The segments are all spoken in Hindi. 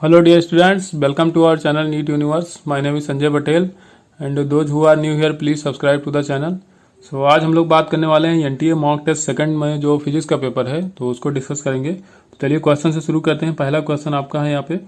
Hello dear students, welcome to our channel NEET Universe. My name is Sanjay Patel and those who are new here please subscribe to the channel. So आज हम लोग बात करने वाले हैं एनटीए मॉक टेस्ट सेकंड में जो फिजिक्स का पेपर है तो उसको डिस्कस करेंगे। तो चलिए क्वेश्चन से शुरू करते हैं। पहला क्वेश्चन आपका है यहाँ पे,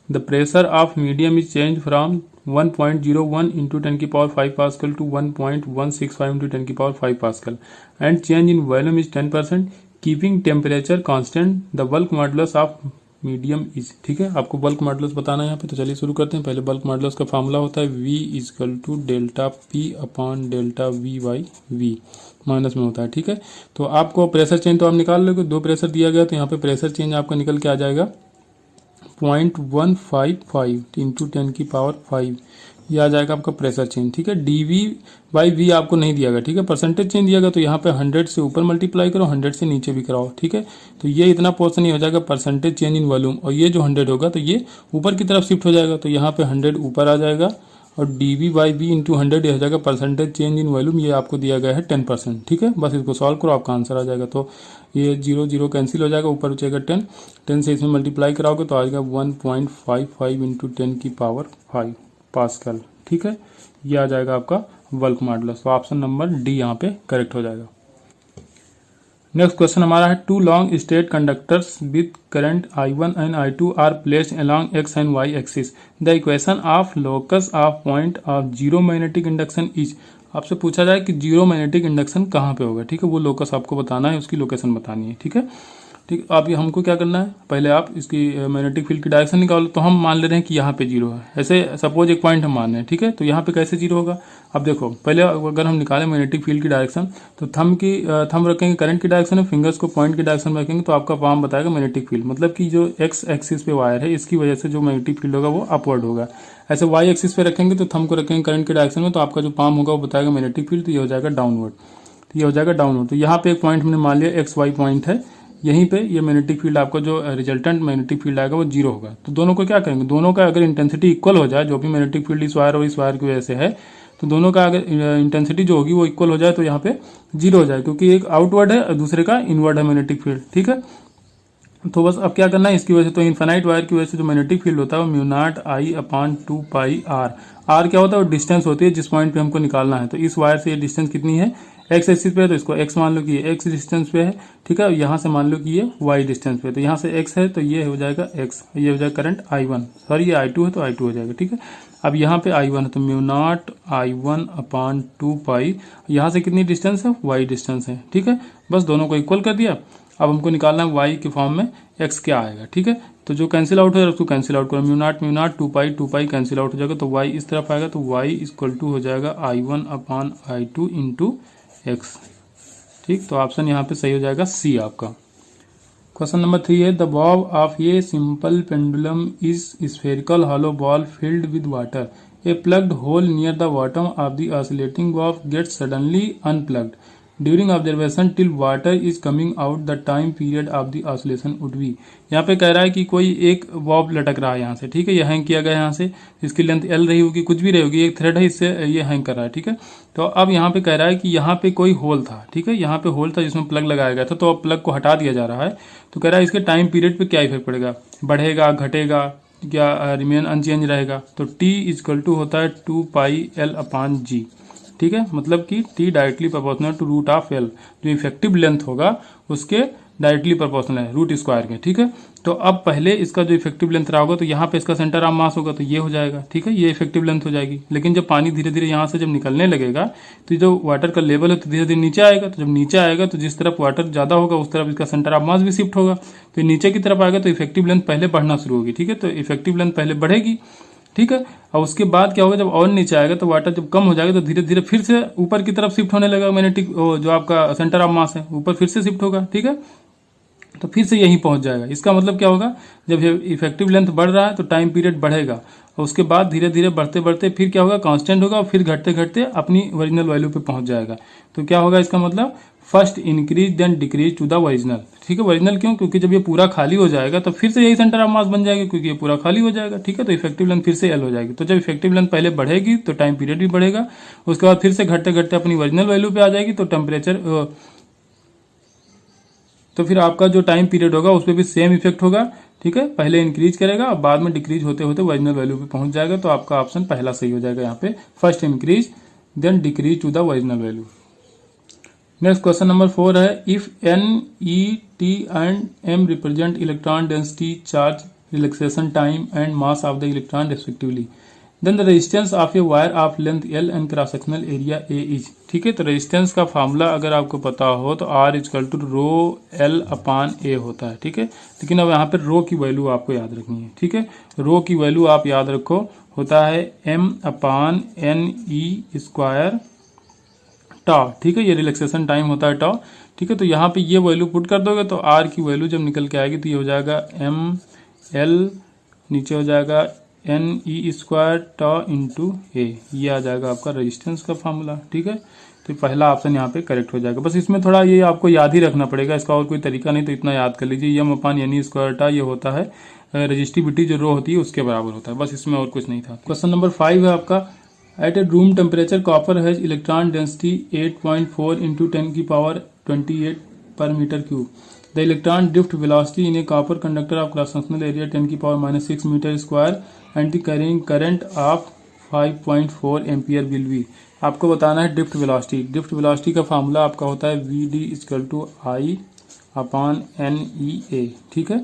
the pressure of medium is change from 1.01 into 10 की पावर 5 पास्कल टू 1.165 into 10 की power 5 pascal and change in volume is 10%, keeping temperature constant, the bulk modulus of medium is. ठीक है, आपको बल्क मॉडुलस बताना है यहाँ पे। तो चलिए शुरू करते हैं। पहले बल्क मॉडुलस का फॉर्मूला होता है V is equal to delta P upon delta V by V, minus में होता है। ठीक है, तो आपको प्रेशर चेंज तो आप निकाल लोगे, दो प्रेशर दिया गया तो यहाँ पे प्रेशर चेंज आपका निकल के आ जाएगा 0.155 इंटू 10 की पावर 5, ये आ जाएगा आपका प्रेशर चेंज। ठीक है, dV बाई V आपको नहीं दिया गया। ठीक है, परसेंटेज चेंज दिया गया तो यहाँ पे 100 से ऊपर मल्टीप्लाई करो, 100 से नीचे भी कराओ। ठीक है, तो ये इतना पोर्शन ही हो जाएगा परसेंटेज चेंज इन वॉल्यूम, और ये जो 100 होगा तो ये ऊपर की तरफ शिफ्ट हो जाएगा, तो यहाँ पे 100 ऊपर आ जाएगा और dV बाई V इंटू 100 ये हो जाएगा परसेंटेज चेंज इन वॉल्यूम, ये आपको दिया गया है 10%। ठीक है, बस इसको सॉल्व करो आपका आंसर आ जाएगा। तो ये 0 0 कैंसिल हो जाएगा, ऊपर बचेगा 10, 10 से इसमें मल्टीप्लाई कराओगे तो आ जाएगा 1.55 इंटू 10 की पावर 5 पास्कल। ठीक है, ये आ जाएगा आपका बल्क मॉडुलस। तो ऑप्शन नंबर डी यहाँ पे करेक्ट हो जाएगा। नेक्स्ट क्वेश्चन हमारा है, two long straight conductors with current I1 and I2 are placed along x and y axis, the equation of locus of point of zero magnetic induction is. आपसे पूछा जाए कि जीरो मैग्नेटिक इंडक्शन कहाँ पे होगा। ठीक है, वो लोकस आपको बताना है, उसकी लोकेशन बतानी है। ठीक है, ठीक, आप ये हमको क्या करना है, पहले आप इसकी मैग्नेटिक फील्ड की डायरेक्शन निकालो। तो हम मान ले रहे हैं कि यहाँ पे जीरो है, ऐसे सपोज एक पॉइंट हम मान रहे हैं। ठीक है, तो यहाँ पे कैसे जीरो होगा। अब देखो, पहले अगर हम निकालें मैग्नेटिक फील्ड की डायरेक्शन तो थंब रखेंगे करंट की डायरेक्शन में, फिंगर्स को पॉइंट की डायरेक्शन में रखेंगे तो आपका पाम बताएगा मैग्नेटिक फील्ड, मतलब कि जो एक्स एक्सिस पे वायर है इसकी वजह से जो मैग्नेटिक फील्ड होगा वो अपवर्ड होगा। ऐसे वाई एक्सिस पे रखेंगे तो थंब को रखेंगे करंट की डायरेक्शन में, तो आपका जो पाम होगा वो बताएगा मैग्नेटिक फील्ड, तो ये हो जाएगा डाउनवर्ड। तो ये हो जाएगा डाउनवर्ड। तो यहाँ पे एक पॉइंट हमने मान लिया एक्स वाई पॉइंट है, यहीं पे ये मैग्नेटिक फील्ड आपका जो रिजल्टेंट मैग्नेटिक फील्ड आएगा वो जीरो होगा। तो दोनों को क्या करेंगे, दोनों का अगर इंटेंसिटी इक्वल हो जाए, जो भी मैग्नेटिक फील्ड इस वायर और इस वायर की वजह से है, तो दोनों का अगर इंटेंसिटी जो होगी वो इक्वल हो जाए तो यहाँ पे जीरो हो जाए, क्योंकि एक आउटवर्ड है और दूसरे का इनवर्ड है मैग्नेटिक फील्ड। ठीक है, तो बस अब क्या करना है इसकी वजह से, तो इन्फिनाइट वायर की वजह से जो मैग्नेटिक फील्ड होता है वो mu naught I upon 2 pi r. R क्या होता है, वो डिस्टेंस होती है जिस पॉइंट पे हमको निकालना है। तो इस वायर से ये डिस्टेंस कितनी है, एक्स एक्सिस पे है तो इसको एक्स मान लो कि ये एक्स डिस्टेंस पे है। ठीक है, यहाँ से मान लो कि ये वाई डिस्टेंस पे है, तो यहाँ से एक्स है तो ये हो जाएगा एक्स, ये हो जाएगा करंट I1, सॉरी ये I2 है तो I2 हो जाएगा। ठीक है, अब यहाँ पे I1 है तो म्यू नॉट I1 अपॉन 2 पाई, यहाँ से कितनी डिस्टेंस है, वाई डिस्टेंस है। ठीक है, बस दोनों को इक्वल कर दिया। अब हमको निकालना है y के फॉर्म में x क्या आएगा। ठीक है, तो जो कैंसिल आउट हो जाएगा उसको कैंसिल आउट करो, mu naught 2 pi cancel out हो जाएगा, तो y इस तरफ आएगा, तो y इक्वल टू हो जाएगा I1 upon I2 into x. ठीक, तो ऑप्शन यहाँ पे सही हो जाएगा सी आपका। क्वेश्चन नंबर 3 है, the bob of a simple pendulum is spherical hollow ball filled with water, a plugged hole near the bottom of the oscillating bob gets suddenly unplugged during observation till water is coming out, the time period of the oscillation would be. यहाँ पे कह रहा है कि कोई एक बॉब लटक रहा है यहाँ से। ठीक है, ये हैंग किया गया यहाँ से, इसकी लेंथ एल रही होगी, कुछ भी रही होगी, एक थ्रेड है इससे ये हैंग कर रहा है। ठीक है, तो अब यहाँ पे कह रहा है कि यहाँ पे कोई होल था। ठीक है, यहाँ पे होल था जिसमें प्लग लगाया गया था, तो अब प्लग को हटा दिया जा रहा है। तो कह रहा है इसके टाइम पीरियड पे क्या इफेक्ट पड़ेगा, बढ़ेगा घटेगा या रिमेन अनचेंज रहेगा। तो टी इजकल टू होता है 2 पाई एल अपॉन जी। ठीक है, मतलब कि t directly proportional to root of L, जो इफेक्टिव लेंथ होगा उसके डायरेक्टली प्रोपोर्शनल है रूट स्क्वायर के। ठीक है, तो अब पहले इसका जो इफेक्टिव लेंथ रहा होगा तो यहाँ पे इसका सेंटर ऑफ मास होगा, तो ये हो जाएगा। ठीक है, ये इफेक्टिव लेंथ हो जाएगी। लेकिन जब पानी धीरे धीरे यहाँ से जब निकलने लगेगा तो जो वाटर का लेवल है तो धीरे धीरे नीचे आएगा, तो जब नीचे आएगा तो जिस तरफ वाटर ज्यादा होगा उस तरफ इसका सेंटर ऑफ मास भी शिफ्ट होगा, तो नीचे की तरफ आएगा तो इफेक्टिव लेंथ पहले बढ़ना शुरू होगी। ठीक है, तो इफेक्टिव लेंथ पहले बढ़ेगी। ठीक है, और उसके बाद क्या होगा, जब और नीचे आएगा तो वाटर जब कम हो जाएगा तो धीरे धीरे फिर से ऊपर की तरफ शिफ्ट होने लगेगा, मैग्नेटिक जो आपका सेंटर ऑफ मास है ऊपर फिर से शिफ्ट होगा। ठीक है, तो फिर से यहीं पहुंच जाएगा। इसका मतलब क्या होगा, जब इफेक्टिव लेंथ बढ़ रहा है तो टाइम पीरियड बढ़ेगा, और उसके बाद धीरे धीरे बढ़ते बढ़ते फिर क्या होगा, कांस्टेंट होगा, और फिर घटते घटते अपनी ओरिजिनल वैल्यू पे पहुंच जाएगा। तो क्या होगा इसका मतलब, first increase then decrease to the original. ठीक है, ओरिजिनल क्यों, क्योंकि जब ये पूरा खाली हो जाएगा तो फिर से यही सेंटर ऑफ मास बन जाएगा, क्योंकि ये पूरा खाली हो जाएगा। ठीक है, तो इफेक्टिव लेंथ फिर से एल हो जाएगी। तो जब इफेक्टिव लेंथ पहले बढ़ेगी तो टाइम पीरियड भी बढ़ेगा, उसके बाद फिर से घटते घटते अपनी ओरिजिनल वैल्यू पे आ जाएगी, तो टेम्परेचर तो फिर आपका जो टाइम पीरियड होगा उस पर भी सेम इफेक्ट होगा। ठीक है, पहले इंक्रीज करेगा और बाद में डिक्रीज होते होते ओरिजिनल वैल्यू पे पहुंच जाएगा। तो आपका ऑप्शन पहला सही हो जाएगा यहाँ पे, first increase then decrease to the original value. Next question number 4 है, if N E T and M represent electron density, charge, relaxation time and mass of the electron respectively, then the resistance of a wire of length L and cross sectional area A is. ठीक है, तो रेजिस्टेंस का फार्मूला अगर आपको पता हो तो R is equal to rho L upon A होता है। ठीक है, लेकिन अब यहाँ पे रो की वैल्यू आपको याद रखनी है। ठीक है, रो की वैल्यू आप याद रखो, होता है एम अपान एन ई स्क्वायर टॉ। ठीक है, ये रिलैक्सेशन टाइम होता है टॉ। ठीक है, तो यहाँ पे ये वैल्यू पुट कर दोगे तो आर की वैल्यू जब निकल के आएगी तो ये हो जाएगा एम एल, नीचे हो जाएगा एन ई स्क्वायर टॉ इंटू ए, ये आ जाएगा आपका रेजिस्टेंस का फार्मूला। ठीक है, तो पहला ऑप्शन यहाँ पे करेक्ट हो जाएगा। बस इसमें थोड़ा ये आपको याद ही रखना पड़ेगा, इसका और कोई तरीका नहीं, तो इतना याद कर लीजिए, एम अपान एन ई स्क्वायर टॉ ये होता है रेजिस्टिविटी जो रो होती है उसके बराबर होता है, बस इसमें और कुछ नहीं था। क्वेश्चन नंबर 5 है आपका, at a room temperature copper has electron density 8.4 into 10 की power 28 per metre cube. The electron drift velocity in a copper conductor of cross-sectional area 10 की power -6 metre square and the carrying current of 5.4 ampere will be। आपको बताना है ड्रिफ्ट वेलोसिटी। ड्रिफ्ट वेलोसिटी का फार्मूला आपका होता है V D = I upon N E A. ठीक है,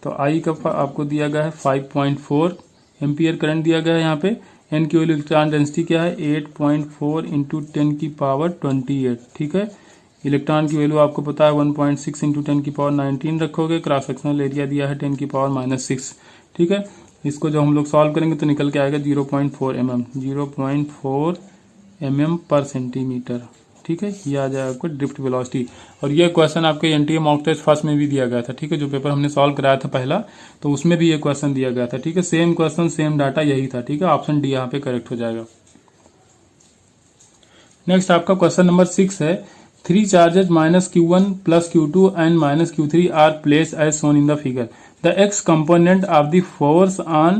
तो आई का आपको दिया गया है 5.4 एम्पियर करंट दिया गया है यहाँ पे। एन की इलेक्ट्रॉन डेंसिटी क्या है 8.4 इंटू 10 की पावर 28। ठीक है, इलेक्ट्रॉन की वैल्यू आपको पता है 1.6 इंटू 10 की पावर 19 रखोगे, क्रॉस सेक्शनल एरिया दिया है 10 की पावर -6। ठीक है, इसको जब हम लोग सॉल्व करेंगे तो निकल के आएगा 0.4 mm, 0.4 mm पर सेंटीमीटर। ठीक है, ये आ जाएगा आपको ड्रिफ्ट वेलोसिटी। और ये क्वेश्चन आपके एनटीए मॉक टेस्ट फर्स्ट में भी दिया गया था। ठीक है, जो पेपर हमने सॉल्व कराया था पहला, तो उसमें भी ये क्वेश्चन दिया गया था। ठीक है, सेम क्वेश्चन सेम डाटा यही था। ठीक है, ऑप्शन डी यहाँ पे करेक्ट हो जाएगा। नेक्स्ट आपका क्वेश्चन नंबर 6 है, 3 charges -q1 plus q2 and -q3 are placed as shown in the figure. The x component of the force on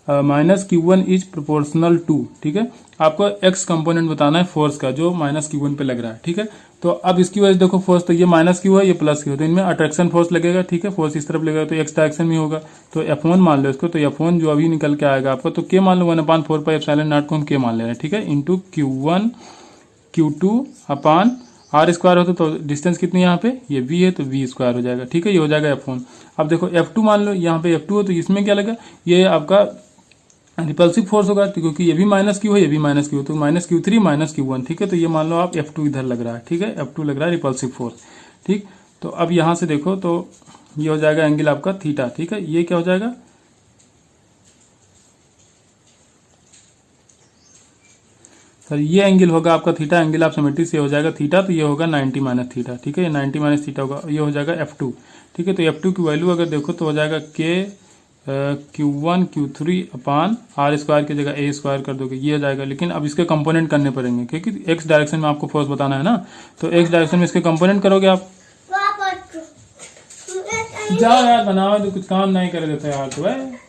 -q1 is proportional to। ठीक है, आपको x कंपोनेंट बताना है फोर्स का जो -q1 पे लग रहा है। ठीक है, तो अब इसकी वजह से देखो फोर्स, तो ये -q है, ये +q है, तो इनमें अट्रैक्शन फोर्स लगेगा। ठीक है, फोर्स इस तरफ लगेगा तो x डायरेक्शन में होगा, तो F1 मान लो इसको, तो F1 जो अभी निकल के आएगा आपको, तो k मान लो 1/4πε0 को हम k मान ले रहे हैं। ठीक है, into q1 q2 upon R square होता तो डिस्टेंस कितनी यहाँ पे, ये v है तो v स्क्वायर हो जाएगा। ठीक है, ये हो जाएगा F1। अब देखो F2 मान लो, यहाँ पे F2 हो तो इसमें क्या लगा, ये आपका रिपल्सिव फोर्स होगा, क्योंकि ये भी -q है, ये भी -q, तो -q3 -q1। ठीक है, तो ये मान लो आप F2 इधर लग रहा है। ठीक है, F2 लग रहा है रिपल्सिव फोर्स। ठीक, तो अब यहाँ से देखो तो ये हो जाएगा एंगल आपका थीटा। ठीक है, ये क्या हो जाएगा, सर ये एंगल होगा आपका थीटा, एंगल ऑफ सिमेट्री से हो जाएगा थीटा, तो ये होगा 90 - थीटा। ठीक है, ये 90 - थीटा होगा, ये हो जाएगा F2। ठीक है, तो F2 की वैल्यू अगर देखो तो हो जाएगा k q1 q3 upon R square की जगह a स्क्वायर कर दोगे, ये हो जाएगा। लेकिन अब इसके कंपोनेंट करने पड़ेंगे, क्योंकि x डायरेक्शन में आपको फोर्स बताना है ना, तो x डायरेक्शन में इसके कंपोनेंट करोगे आप। जाओ यार बनाओ, तो कुछ काम नहीं कर देता यार तो है।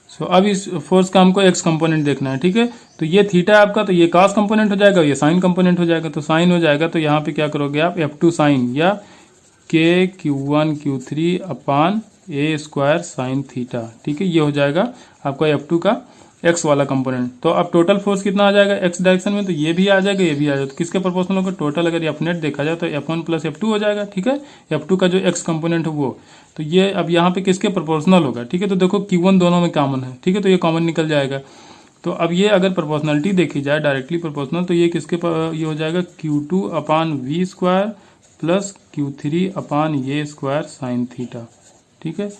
सो अब इस फोर्स का हमको एक्स कंपोनेंट देखना है। ठीक है, तो ये थीटा आपका, तो ये कॉस कंपोनेंट हो जाएगा, ये साइन कंपोनेंट हो जाएगा, तो साइन हो जाएगा, तो यहाँ पे क्या करोगे आप F2 साइन या k q1 q3 upon a square sine theta. ठीक है, ये हो जाएगा आपका F2 का एक्स वाला कंपोनेंट। तो अब टोटल फोर्स कितना आ जाएगा एक्स डायरेक्शन में, तो ये भी आ जाएगा, ये भी आ जाएगा, तो किसके प्रोपोर्शनल होगा, टोटल अगर F नेट देखा जाए तो F1 + F2 हो जाएगा। ठीक है, F2 का जो एक्स कंपोनेंट है वो, तो ये अब यहाँ पे किसके प्रोपोर्शनल होगा। ठीक है, तो देखो q1 दोनों में कॉमन है। ठीक है, तो ये कॉमन निकल जाएगा। तो अब ये अगर प्रोपोर्शनलिटी देखी जाए डायरेक्टली प्रोपोर्शनल, तो ये किसके ये हो जाएगा q2 upon v square plus q3 upon a square sine theta. ठीक है,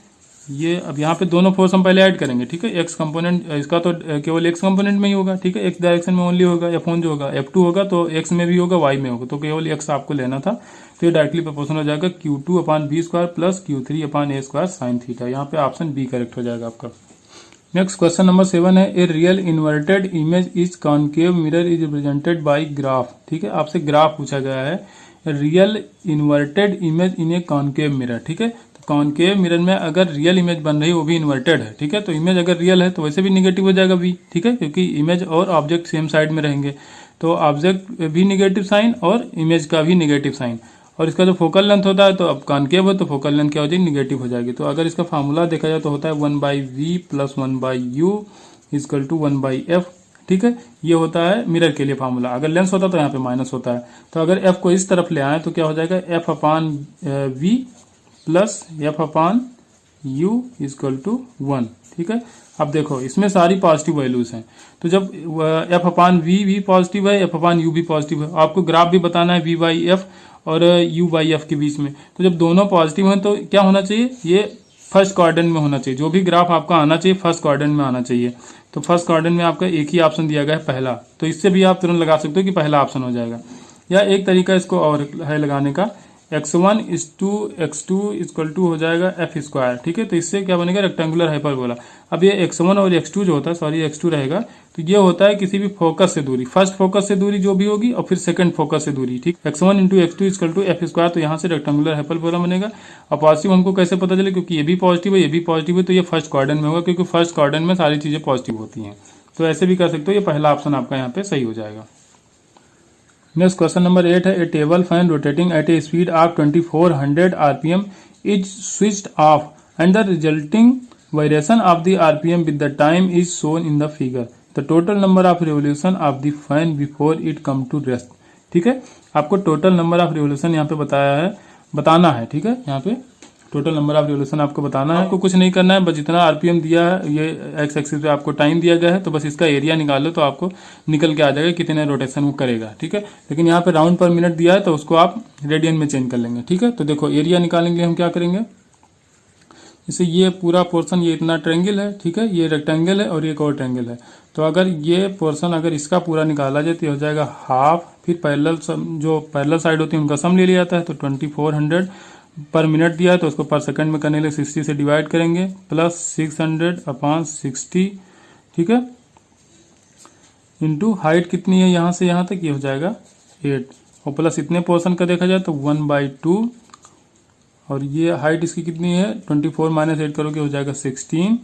ये अब यहाँ पे दोनों फोर्स हम पहले ऐड करेंगे। ठीक है, एक्स कंपोनेंट इसका तो केवल एक्स कंपोनेंट में ही होगा। ठीक है, एक्स डायरेक्शन में ओनली होगा, F1 जो होगा, F2 होगा तो एक्स में भी होगा, वाई में होगा, तो केवल एक्स आपको लेना था, तो ये डायरेक्टली प्रोपोर्शनल हो जाएगा q2 upon v square plus q3 upon a square sine theta. यहाँ पे ऑप्शन बी करेक्ट हो जाएगा आपका। नेक्स्ट क्वेश्चन नंबर 7 है, a real inverted image is concave mirror is represented by graph. ठीक है, आपसे ग्राफ पूछा गया है, real inverted image in a concave mirror. ठीक है, तो कॉनकेव मिरर में अगर रियल इमेज बन रही है वो भी इन्वर्टेड है, ठीक है। तो इमेज अगर रियल है तो वैसे भी निगेटिव हो जाएगा v, ठीक है, क्योंकि इमेज और ऑब्जेक्ट सेम साइड में रहेंगे। तो ऑब्जेक्ट भी निगेटिव साइन और इमेज का भी निगेटिव साइन। और इसका जो फोकल लेंथ होता है, तो अब कॉनकेव है तो फोकल लेंथ क्या हो जाएगी, निगेटिव हो जाएगी। तो अगर इसका फार्मूला देखा जाए तो होता है 1/v + 1/u = 1/f, ठीक है। ये होता है मिरर के लिए फार्मूला। अगर लेंस होता तो यहाँ पे माइनस होता है। तो अगर f को इस तरफ ले आए तो क्या हो जाएगा, f/v + f/u = 1, ठीक है। अब देखो इसमें सारी पॉजिटिव वैल्यूज हैं, तो जब f/v भी पॉजिटिव है, f/u भी पॉजिटिव है, आपको ग्राफ भी बताना है v/f और u/f के बीच में। तो जब दोनों पॉजिटिव हैं तो क्या होना चाहिए, ये फर्स्ट क्वाड्रेंट में होना चाहिए। जो भी ग्राफ आपका आना चाहिए फर्स्ट क्वाड्रेंट में आना चाहिए। तो फर्स्ट क्वाड्रेंट में आपका एक ही ऑप्शन दिया गया है, पहला। तो इससे भी आप तुरंत लगा सकते हो कि पहला ऑप्शन हो जाएगा। या एक तरीका इसको और है लगाने का, x1 = x2 = हो जाएगा f², ठीक है। तो इससे क्या बनेगा, रेक्टेंगुलर हाइपरबोला। अब ये x1 और x2 जो होता है, सॉरी x2 रहेगा, तो ये होता है किसी भी फोकस से दूरी, फर्स्ट फोकस से दूरी जो भी होगी और फिर सेकंड फोकस से दूरी, ठीक। x1 × x2 = f², तो यहाँ से रेक्टेंगुलर हाइपरबोला बनेगा। और पॉजिटिव हमको कैसे पता चले, क्योंकि ये भी पॉजिटिव है, ये भी पॉजिटिव है, तो ये फर्स्ट क्वाड्रेंट में होगा, क्योंकि फर्स्ट क्वाड्रेंट में सारी चीजें पॉजिटिव होती हैं। तो ऐसे भी कर सकते हो, ये पहला ऑप्शन आपका यहाँ पे सही हो जाएगा। नेक्स्ट क्वेश्चन नंबर 8 है, a table fan rotating at a speed of 2400 rpm is switched off and the resulting variation of the rpm with the time is shown in the figure. The total number of revolution of the fan before it come to rest. ठीक है, आपको टोटल नंबर ऑफ रिवोल्यूशन यहाँ पे बताना है, ठीक है। यहाँ पे टोटल नंबर ऑफ रिवोल्यूशन आपको बताना है, आपको कुछ नहीं करना है, बस जितना आरपीएम दिया है, ये एक्स एक्सिस पे आपको टाइम दिया गया है, तो बस इसका एरिया निकाल लो तो आपको निकल के आ जाएगा कितने रोटेशन वो करेगा, ठीक है। लेकिन यहाँ पे राउंड पर मिनट दिया है तो उसको आप रेडियन में चेंज कर लेंगे, ठीक है। तो देखो एरिया निकालने के लिए हम क्या करेंगे, जैसे ये पूरा पोर्शन, ये इतना ट्रायंगल है, ठीक है, ये रेक्टेंगल है और ये एक और ट्रायंगल है। तो अगर ये पोर्शन अगर इसका पूरा निकाला जाए तो हो जाएगा हाफ, फिर पैरेलल जो पैरेलल साइड होती है उनका सम ले लिया जाता है। तो 2400 पर मिनट दिया है तो उसको पर सेकंड में करने के लिए 60 से डिवाइड करेंगे, प्लस 600/60, ठीक है, इंटू हाइट कितनी है यहाँ से यहाँ तक, ये हो जाएगा 8, और प्लस इतने पोर्शन का देखा जाए तो 1/2, और ये हाइट इसकी कितनी है 24 - 8 करोगे हो जाएगा 16।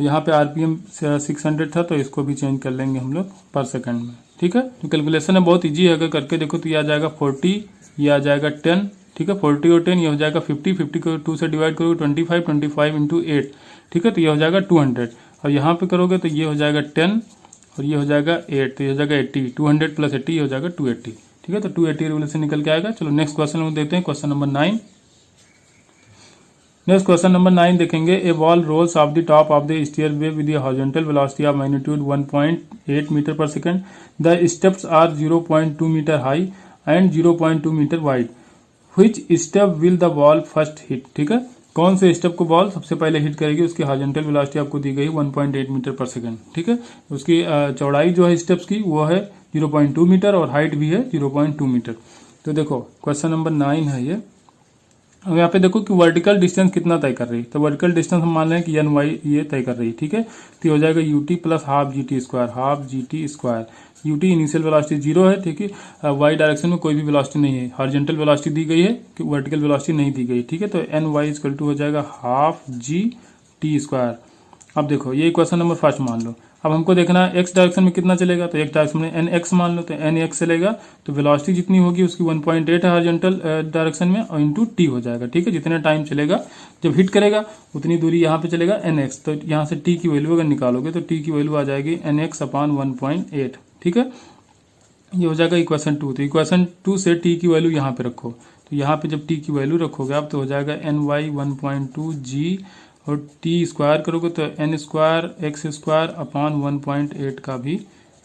यहाँ पे आरपीएम 600 था तो इसको भी चेंज कर लेंगे हम लोग पर सेकंड में, ठीक है। तो कैलकुलेशन है बहुत इजी है, अगर करके देखो तो ये आ जाएगा 40, ये आ जाएगा 10, ठीक है, 40 और 10 ये हो जाएगा 50 को 2 से डिवाइड करोगे 25 इंटू 8, ठीक है, तो ये हो जाएगा 200। और यहाँ पे करोगे तो ये हो जाएगा 10 और ये हो जाएगा 8, तो ये हो जाएगा 80, 200 + 80 ये हो जाएगा 280, ठीक है। तो 280 रिवोल्यूशन निकल के आएगा। चलो नेक्स्ट क्वेश्चन हम देखते हैं, question number 9। Next question number 9 देखेंगे, a ball rolls off the top of the stairway with the horizontal velocity of magnitude 1.8 metre per second. The steps are 0.2 metre high and 0.2 metre wide. Which step will the ball first hit, ठीक है, कौन से स्टेप को बॉल सबसे पहले हिट करेगी, उसकी हॉरिजॉन्टल वेलोसिटी आपको दी गई 1.8 मीटर पर सेकंड, ठीक है। उसकी चौड़ाई जो है स्टेप्स की वो है 0.2 मीटर और हाइट भी है 0.2 मीटर। तो देखो क्वेश्चन नंबर 9 है ये। अब यहाँ पे देखो कि वर्टिकल डिस्टेंस कितना तय कर रही है, तो वर्टिकल डिस्टेंस हम मान रहे हैं कि एन वाई ये तय कर रही है, ठीक है। तो हो जाएगा UT plus half G T square. UT initial velocity 0 है, ठीक है, वाई डायरेक्शन में कोई भी वेलोसिटी नहीं है, हॉरिजॉन्टल वेलोसिटी दी गई है कि वर्टिकल वेलोसिटी नहीं दी गई, ठीक है। तो एन वाई = हो जाएगा हाफ जी टी स्क्वायर। अब देखो ये क्वेश्चन नंबर 1 मान लो। अब हमको देखना है एक्स डायरेक्शन में कितना चलेगा, तो एक्स डायरेक्शन में एन एक्स मान लो, तो एन एक्स चलेगा, तो वेलोसिटी जितनी होगी उसकी 1.8 है हॉरिजॉन्टल डायरेक्शन में और इंटू टी हो जाएगा, ठीक है। जितने टाइम चलेगा जब हिट करेगा उतनी दूरी यहाँ पे चलेगा एन एक्स। तो यहाँ से टी की वैल्यू अगर निकालोगे तो टी की वैल्यू आ जाएगी NX/1.8, ठीक है। ये हो जाएगा इक्वेशन 2। तो इक्वेशन 2 से टी की वैल्यू यहाँ पे रखो, तो यहाँ पे जब टी की वैल्यू रखोगे आप तो हो जाएगा NY 1.2 जी और टी स्क्वायर करोगे तो n² x² 1.8 का भी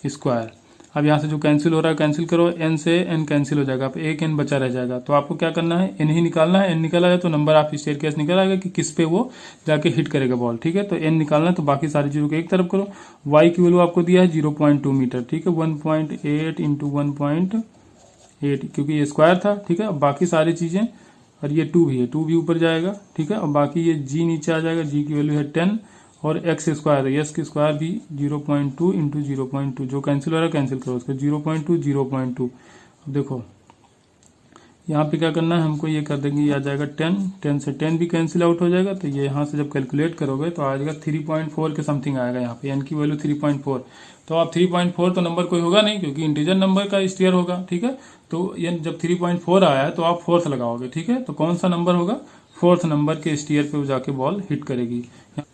स्क्वायर। अब यहाँ से जो कैंसिल हो रहा है कैंसिल करो, n से n कैंसिल हो जाएगा, आप एक n बचा रह जाएगा। तो आपको क्या करना है, n ही निकालना है। n निकाला जाए तो नंबर ऑफ स्टेयरकेस निकल आएगा कि किस पे वो जाके हिट करेगा बॉल, ठीक है। तो n निकालना है, तो बाकी सारी चीजों को एक तरफ करो। y की वैल्यू आपको दिया है 0.2 मीटर, ठीक है, 1.8 इंटू 1.8 क्योंकि ये स्क्वायर था, ठीक है। अब बाकी सारी चीजें, और ये 2 भी है, 2 भी ऊपर जाएगा, ठीक है। और बाकी ये g नीचे आ जाएगा, g की वैल्यू है 10 और x², यस की स्क्वायर भी 0.2 इंटू 0.2, जो कैंसिल हो रहा है कैंसिल करो उसको, 0.2 0.2। अब देखो यहाँ पे क्या करना है हमको, ये कर देंगे, ये आ जाएगा 10, 10 से 10 भी कैंसिल आउट हो जाएगा। तो ये यहाँ से जब कैलकुलेट करोगे तो आ जाएगा 3.4 के समथिंग आएगा। यहाँ पे n की वैल्यू 3.4। तो आप 3.4 तो नंबर कोई होगा नहीं क्योंकि इंटीजर नंबर का स्टीयर होगा, ठीक है। तो ये जब 3.4 आया है तो आप फोर्थ लगाओगे, ठीक है। तो कौन सा नंबर होगा, फोर्थ नंबर के स्टीयर पे जाके बॉल हिट करेगी।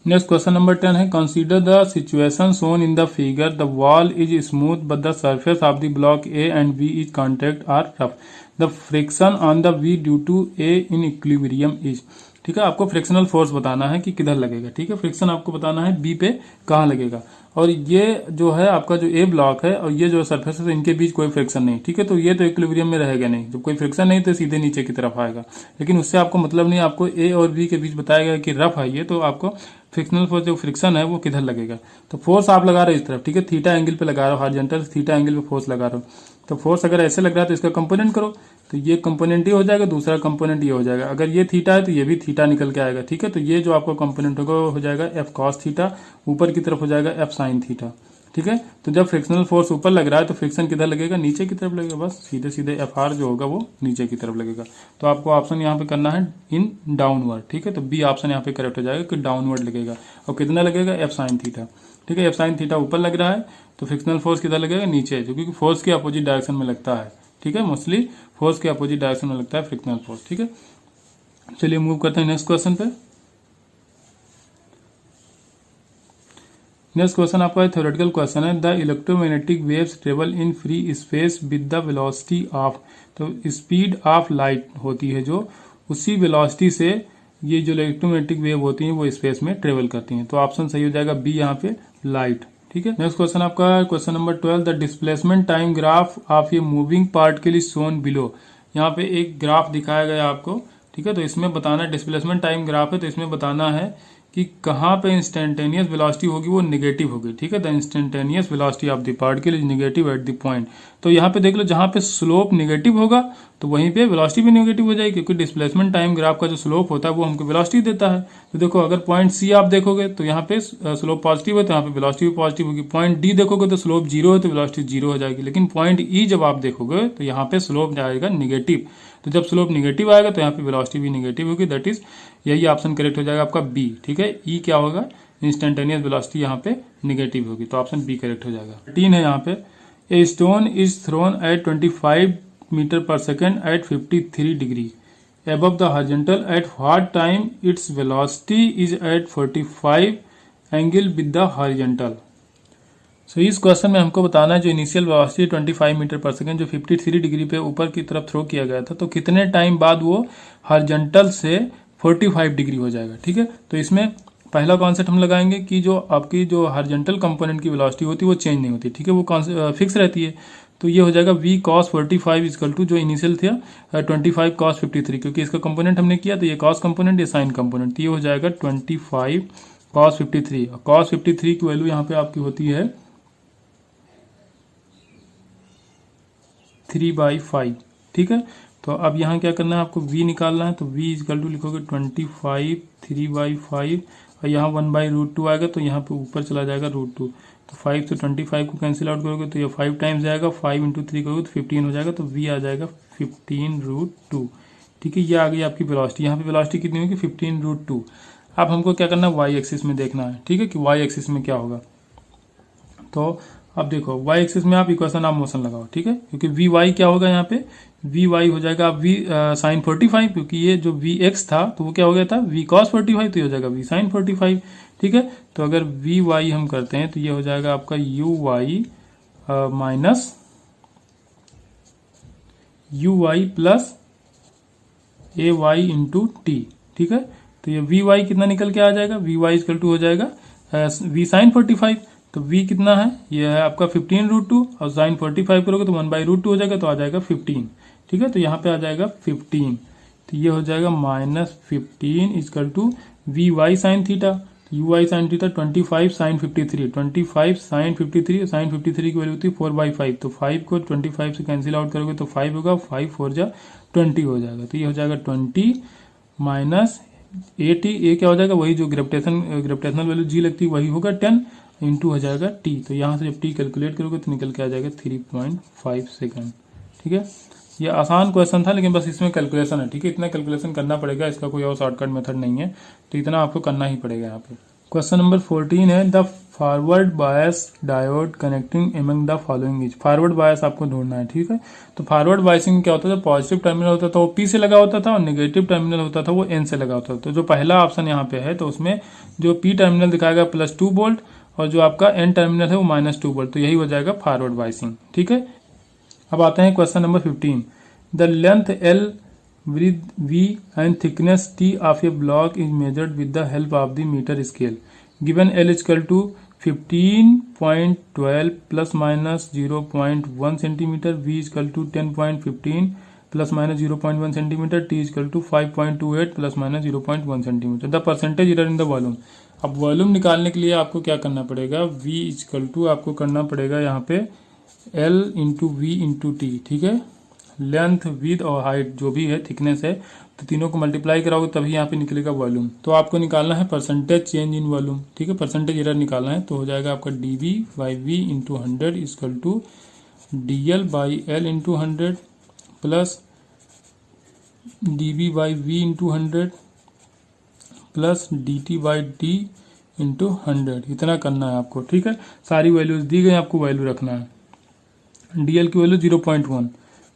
नेक्स्ट क्वेश्चन नंबर 10 है, consider the situation shown in the figure, the wall is smooth but the surface of the block A and B is contact are rough, the friction on the B due to A in equilibrium is. ठीक है, आपको फ्रिक्शनल फोर्स बताना है कि किधर लगेगा, ठीक है। फ्रिक्शन आपको बताना है बी पे कहाँ लगेगा। और ये जो है आपका जो ए ब्लॉक है और ये जो सरफेस है इनके बीच कोई फ्रिक्शन नहीं, ठीक है। तो ये तो इक्विलिब्रियम में रहेगा नहीं, जब कोई फ्रिक्शन नहीं तो सीधे नीचे की तरफ आएगा। लेकिन उससे आपको मतलब नहीं, आपको ए और बी के बीच बताया गया कि रफ है ये, तो आपको फ्रिक्शनल फोर्स जो फ्रिक्शन है वो किधर लगेगा। तो फोर्स आप लगा रहे हो इस तरफ, ठीक है, थीटा एंगल पे लगा रहे हो, हॉरिजॉन्टल थीटा एंगल पे फोर्स लगा रहे हो। तो फोर्स अगर ऐसे लग रहा है तो इसका कंपोनेंट करो, तो ये कंपोनेंट ये हो जाएगा, दूसरा कंपोनेंट ये हो जाएगा। अगर ये थीटा है तो ये भी थीटा निकल के आएगा, ठीक है। तो ये जो आपका कंपोनेंट होगा वो हो जाएगा एफ कॉस थीटा, ऊपर की तरफ हो जाएगा एफ साइन थीटा, ठीक है। तो जब फ्रिक्शनल फोर्स ऊपर लग रहा है तो फ्रिक्शन किधर लगेगा, नीचे की तरफ लगेगा, बस सीधे सीधे एफ आर जो होगा वो नीचे की तरफ लगेगा। तो आपको ऑप्शन यहाँ पे करना है इन डाउनवर्ड, ठीक है। तो बी ऑप्शन यहाँ पे करेक्ट हो जाएगा कि डाउनवर्ड लगेगा। और कितना लगेगा, एफ साइन थीटा, ठीक है। एफ साइन थीटा ऊपर लग रहा है तो फ्रिक्शनल फोर्स किधर लगेगा, नीचे, जो कि फोर्स के अपोजिट डायरेक्शन में लगता है, ठीक है। मोस्टली फोर्स के अपोजिट डायरेक्शन में लगता है फ्रिक्शनल फोर्स, ठीक है। चलिए मूव करते हैं नेक्स्ट क्वेश्चन पे। नेक्स्ट क्वेश्चन आपका थ्योरेटिकल क्वेश्चन है, the electromagnetic waves travel in free space with the velocity of, तो स्पीड ऑफ लाइट होती है जो, उसी वेलोसिटी से ये जो इलेक्ट्रोमैग्नेटिक वेव होती है वो स्पेस में ट्रेवल करती हैं। तो ऑप्शन सही हो जाएगा बी यहाँ पे लाइट, ठीक है। नेक्स्ट क्वेश्चन आपका question number 12, the displacement time graph of a moving particle is shown below. यहाँ पे एक ग्राफ दिखाया गया आपको, ठीक है। तो इसमें बताना है, डिस्प्लेसमेंट टाइम ग्राफ है तो इसमें बताना है कि कहाँ पे इंस्टेंटेनियस वेलोसिटी होगी, वो नेगेटिव होगी, ठीक है। The instantaneous velocity of the particle is negative at the point. तो यहाँ पे देख लो, जहाँ पे स्लोप नेगेटिव होगा तो वहीं पे वेलोसिटी भी नेगेटिव हो जाएगी, क्योंकि डिस्प्लेसमेंट टाइम ग्राफ का जो स्लोप होता है वो हमको वेलोसिटी देता है। तो देखो, अगर पॉइंट सी आप देखोगे तो यहाँ पे स्लोप पॉजिटिव है तो यहाँ पे वेलोसिटी भी पॉजिटिव होगी। पॉइंट डी देखोगे तो स्लोप जीरो है तो वेलोसिटी जीरो हो जाएगी। लेकिन पॉइंट ई जब आप देखोगे तो यहाँ पे स्लोप जाएगा निगेटिव। तो जब स्लोप निगेटिव आएगा तो यहाँ पे वेलोसिटी भी निगेटिव होगी, दैट इज यही ऑप्शन करेक्ट हो जाएगा आपका बी, ठीक है। ई क्या होगा, इंस्टेंटेनियस वेलोसिटी यहाँ पे निगेटिव होगी, तो ऑप्शन बी करेक्ट हो जाएगा। 13 है यहाँ पे, a stone is thrown at 25 metre per second at 53 degree above the horizontal, at what time its velocity is at 45 angle with the horizontal। सो इस क्वेश्चन में हमको बताना है जो initial velocity 25 metre per second जो 53 डिग्री पे ऊपर की तरफ थ्रो किया गया था, तो कितने टाइम बाद वो हॉरिजॉन्टल से 45 डिग्री हो जाएगा, ठीक है। तो इसमें पहला कॉन्सेप्ट हम लगाएंगे कि जो आपकी जो हॉरिजॉन्टल कंपोनेंट की वेलोसिटी होती है वो चेंज नहीं होती, ठीक है, वो फिक्स रहती है। तो ये हो जाएगा v cos 45 इक्वल टू जो इनिशियल था 25 cos 53, क्योंकि इसका कंपोनेंट हमने किया तो ये cos कंपोनेंट, ये साइन कंपोनेंट, तो ये हो जाएगा 25 cos 53। और cos 53 की वैल्यू यहाँ पे आपकी होती है 3/5, ठीक है। तो अब यहाँ क्या करना है, आपको v निकालना है। तो v इक्वल टू लिखोगे 25 3/5 और यहाँ 1/√2 आएगा, तो यहाँ पे ऊपर चला जाएगा √2। तो 5 से 25 को कैंसिल आउट करोगे तो ये 5 टाइम्स जाएगा, 5 × 3 करोगे तो 15 हो जाएगा। तो v आ जाएगा 15√2, ठीक है। ये आ गई आपकी वेलोसिटी। यहाँ पे वेलोसिटी कितनी होगी, 15√2। अब हमको क्या करना है, वाई एक्सिस में देखना है, ठीक है, कि वाई एक्सिस में क्या होगा। तो अब देखो, वाई एक्सिस में आप इक्वेशन ऑफ मोशन लगाओ, ठीक है, क्योंकि वी वाई क्या होगा, यहाँ पे वी वाई हो जाएगा वी साइन 45, क्योंकि ये जो वी एक्स था तो वो क्या हो गया था वी कॉस 45, तो ये हो जाएगा वी साइन 45, ठीक है। तो अगर वी वाई हम करते हैं तो ये हो जाएगा आपका U Y minus U Y plus A Y into T, ठीक है। तो ये वी वाई कितना निकल के आ जाएगा, वी वाई इक्वल टू हो जाएगा वी साइन 45। तो v कितना है, ये है आपका 15√2 और साइन 45 करोगे तो 1/√2 हो जाएगा, तो आ जाएगा 15, ठीक है। तो यहाँ पे आ जाएगा 15, तो ये हो जाएगा -15 equal to V Y sine theta. तो U Y sine theta 25 sine 53, 25 sine 53, sine 53 की वैल्यू होती है 4/5। तो 5 को 25 से कैंसिल आउट करोगे तो 5 होगा, 5 4 जा 20 हो जाएगा। तो ये हो जाएगा 20 माइनस 80, ये क्या हो जाएगा, वही जो ग्रेविटेशनल वैल्यू जी लगती है वही होगा 10 इंटू हो जाएगा टी। तो यहाँ से जब टी कैलकुलेट करोगे तो निकल के आ जाएगा 3.5 सेकंड, ठीक है। ये आसान क्वेश्चन था, लेकिन बस इसमें कैलकुलेशन है, ठीक है। इतना कैलकुलेशन करना पड़ेगा, इसका कोई और शॉर्टकट मेथड नहीं है, तो इतना आपको करना ही पड़ेगा यहाँ पे। क्वेश्चन नंबर 14 है the forward bias diode connecting among the following is. Forward bias आपको ढूंढना है, ठीक है। तो फॉरवर्ड बायसिंग क्या होता था, पॉजिटिव टर्मिनल होता था वो पी से लगा होता था, और नेगेटिव टर्मिनल होता था वो एन से लगा होता था। तो जो पहला ऑप्शन यहाँ पे है, तो उसमें जो पी टर्मिनल दिखाएगा +2 वोल्ट, और जो आपका एन टर्मिनल है वो -2 वोल्ट, तो यही हो जाएगा फॉरवर्ड बायसिंग, ठीक है। अब आते हैं question number 15। The length L with V and thickness T of a block is measured with the help of the meter scale. Given L is equal to 15.12 plus minus 0.1 centimeter, V is equal to 10.15 plus minus 0.1 centimeter, T is equal to 5.28 plus minus 0.1 centimeter. The percentage error in the volume. अब वॉल्यूम निकालने के लिए आपको क्या करना पड़ेगा, V is equal to आपको करना पड़ेगा यहाँ पे L into V into T, ठीक है। लेंथ, विड्थ और हाइट जो भी है, थिकनेस है, तो तीनों को मल्टीप्लाई कराओगे तभी यहाँ पे निकलेगा वॉल्यूम। तो आपको निकालना है परसेंटेज चेंज इन वॉल्यूम, ठीक है। परसेंटेज एरर निकालना है, तो हो जाएगा आपका dV/V into 100 equal to dL/L into 100 plus dV/V into 100 plus dT/D into 100। इतना करना है आपको, ठीक है। सारी वैल्यूज दी गई, आपको वैल्यू रखना है। DL की वैल्यू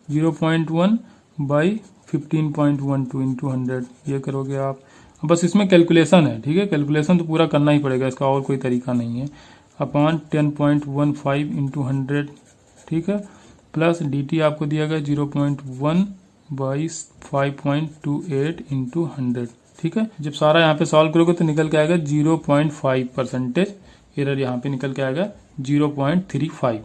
0.1 बाई 15.12 इंटू 100, ये करोगे आप। बस इसमें कैलकुलेशन है, ठीक है। कैलकुलेशन तो पूरा करना ही पड़ेगा, इसका और कोई तरीका नहीं है। अपॉन 10.15 इंटू 100, ठीक है, प्लस dt आपको दिया गया 0.1 बाई 5.28 इंटू 100, ठीक है। जब सारा यहाँ पे सॉल्व करोगे तो निकल के आएगा 0.5%। एरर यहाँ पे निकल के आएगा 0.35।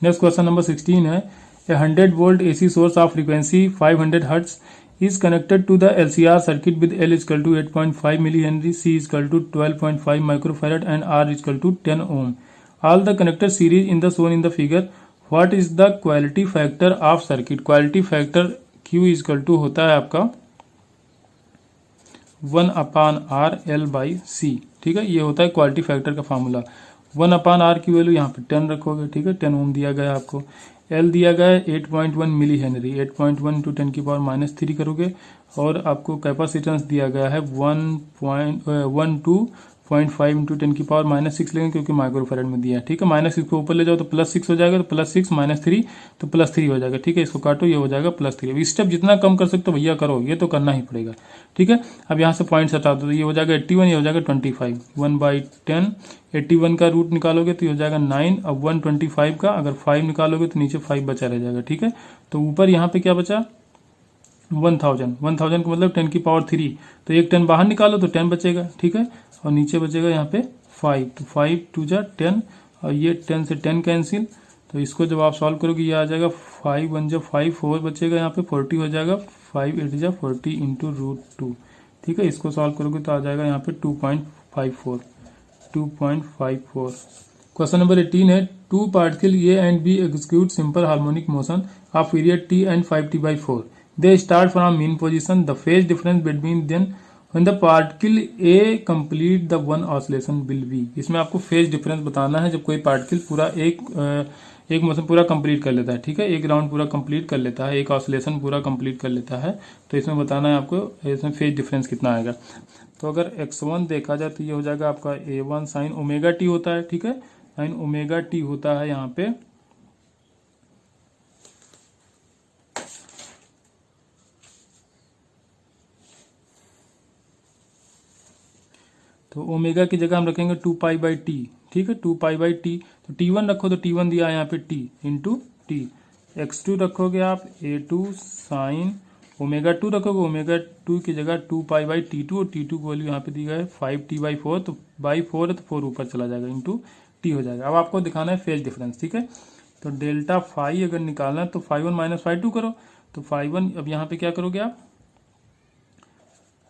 नेक्स्ट क्वेश्चन नंबर 16 है A 100 volt AC source of frequency 500 Hz is connected to the LCR circuit with L is equal to 8.5 millihenry, C is equal to 12.5 microfarad and R is equal to 10 ohm. All the connected series in the shown in the figure. What is the quality factor of circuit? Quality factor Q is equal to होता है आपका 1/R L/C, ठीक है। ये होता है क्वालिटी फैक्टर का फार्मूला। 1/R की वैल्यू यहाँ पे 10 रखोगे, ठीक है। 10 ओम दिया गया है आपको। L दिया गया है 8.1 मिली हेनरी, 8.1 × 10⁻³ करोगे, और आपको कैपेसिटेंस दिया गया है 1.12.5 × 10⁻⁶ लेंगे, क्योंकि माइक्रोफैराड में दिया है, ठीक है। -6 को ऊपर ले जाओ तो +6 हो जाएगा, तो +6 -3 तो +3 हो जाएगा, ठीक है। इसको काटो, ये हो जाएगा +3। अब स्टेप जितना कम कर सकते हो भैया करो, ये तो करना ही पड़ेगा, ठीक है। अब यहाँ से पॉइंट्स हटा दो, तो ये हो जाएगा 81, ये हो जाएगा 25। 1/10 81 का रूट निकालोगे तो ये हो जाएगा 9। अब 125 का अगर 5 निकालोगे तो नीचे 5 बचा रह जाएगा, ठीक है। तो ऊपर यहाँ पे क्या बचा, 1000 का मतलब 10⁻³ तो एक 10 बाहर निकालो तो 10 बचेगा, ठीक है। और नीचे बचेगा यहाँ पे 5, तो 5 2 जा 10, और ये 10 से 10 कैंसिल, तो इसको जब आप सॉल्व करोगे ये आ जाएगा 5 1 जा 5 4 बचेगा, यहाँ पे 40 हो जाएगा, 5 8 जा 40 इंटू √2, ठीक है। इसको सॉल्व करोगे तो आ जाएगा यहाँ पे 2.54। क्वेश्चन नंबर 18 है two particle A and B execute simple harmonic motion of period T and 5T/4. They start from mean position. The phase difference between them when the particle A complete the one oscillation will be. इसमें आपको फेज डिफरेंस बताना है जब कोई पार्टिकल पूरा एक मोशन पूरा कंप्लीट कर लेता है, ठीक है। एक राउंड पूरा कंप्लीट कर लेता है, एक ऑसिलेशन पूरा कंप्लीट कर लेता है, तो इसमें बताना है आपको इसमें फेज डिफरेंस कितना आएगा। तो अगर x1 देखा जाए तो ये हो जाएगा आपका A1 sin ω t होता है, ठीक है। sin ω t होता है यहाँ पे तो ओमेगा की जगह हम रखेंगे 2π/t, ठीक है। 2π/t, तो t1 रखो तो t1 दिया है यहाँ पे t इंटू टी। x2 रखोगे आप A2 साइन ω2 रखोगे, ω2 की जगह 2π/t2, और t2 की वैल्यू यहाँ पे दी गई है 5T/4, तो /4 है तो 4 ऊपर चला जाएगा इंटू t हो जाएगा। अब आपको दिखाना है फेज डिफरेंस, ठीक है। तो डेल्टा फाई अगर निकालना है तो φ1 - φ2 करो, तो φ1 अब यहाँ पे क्या करोगे आप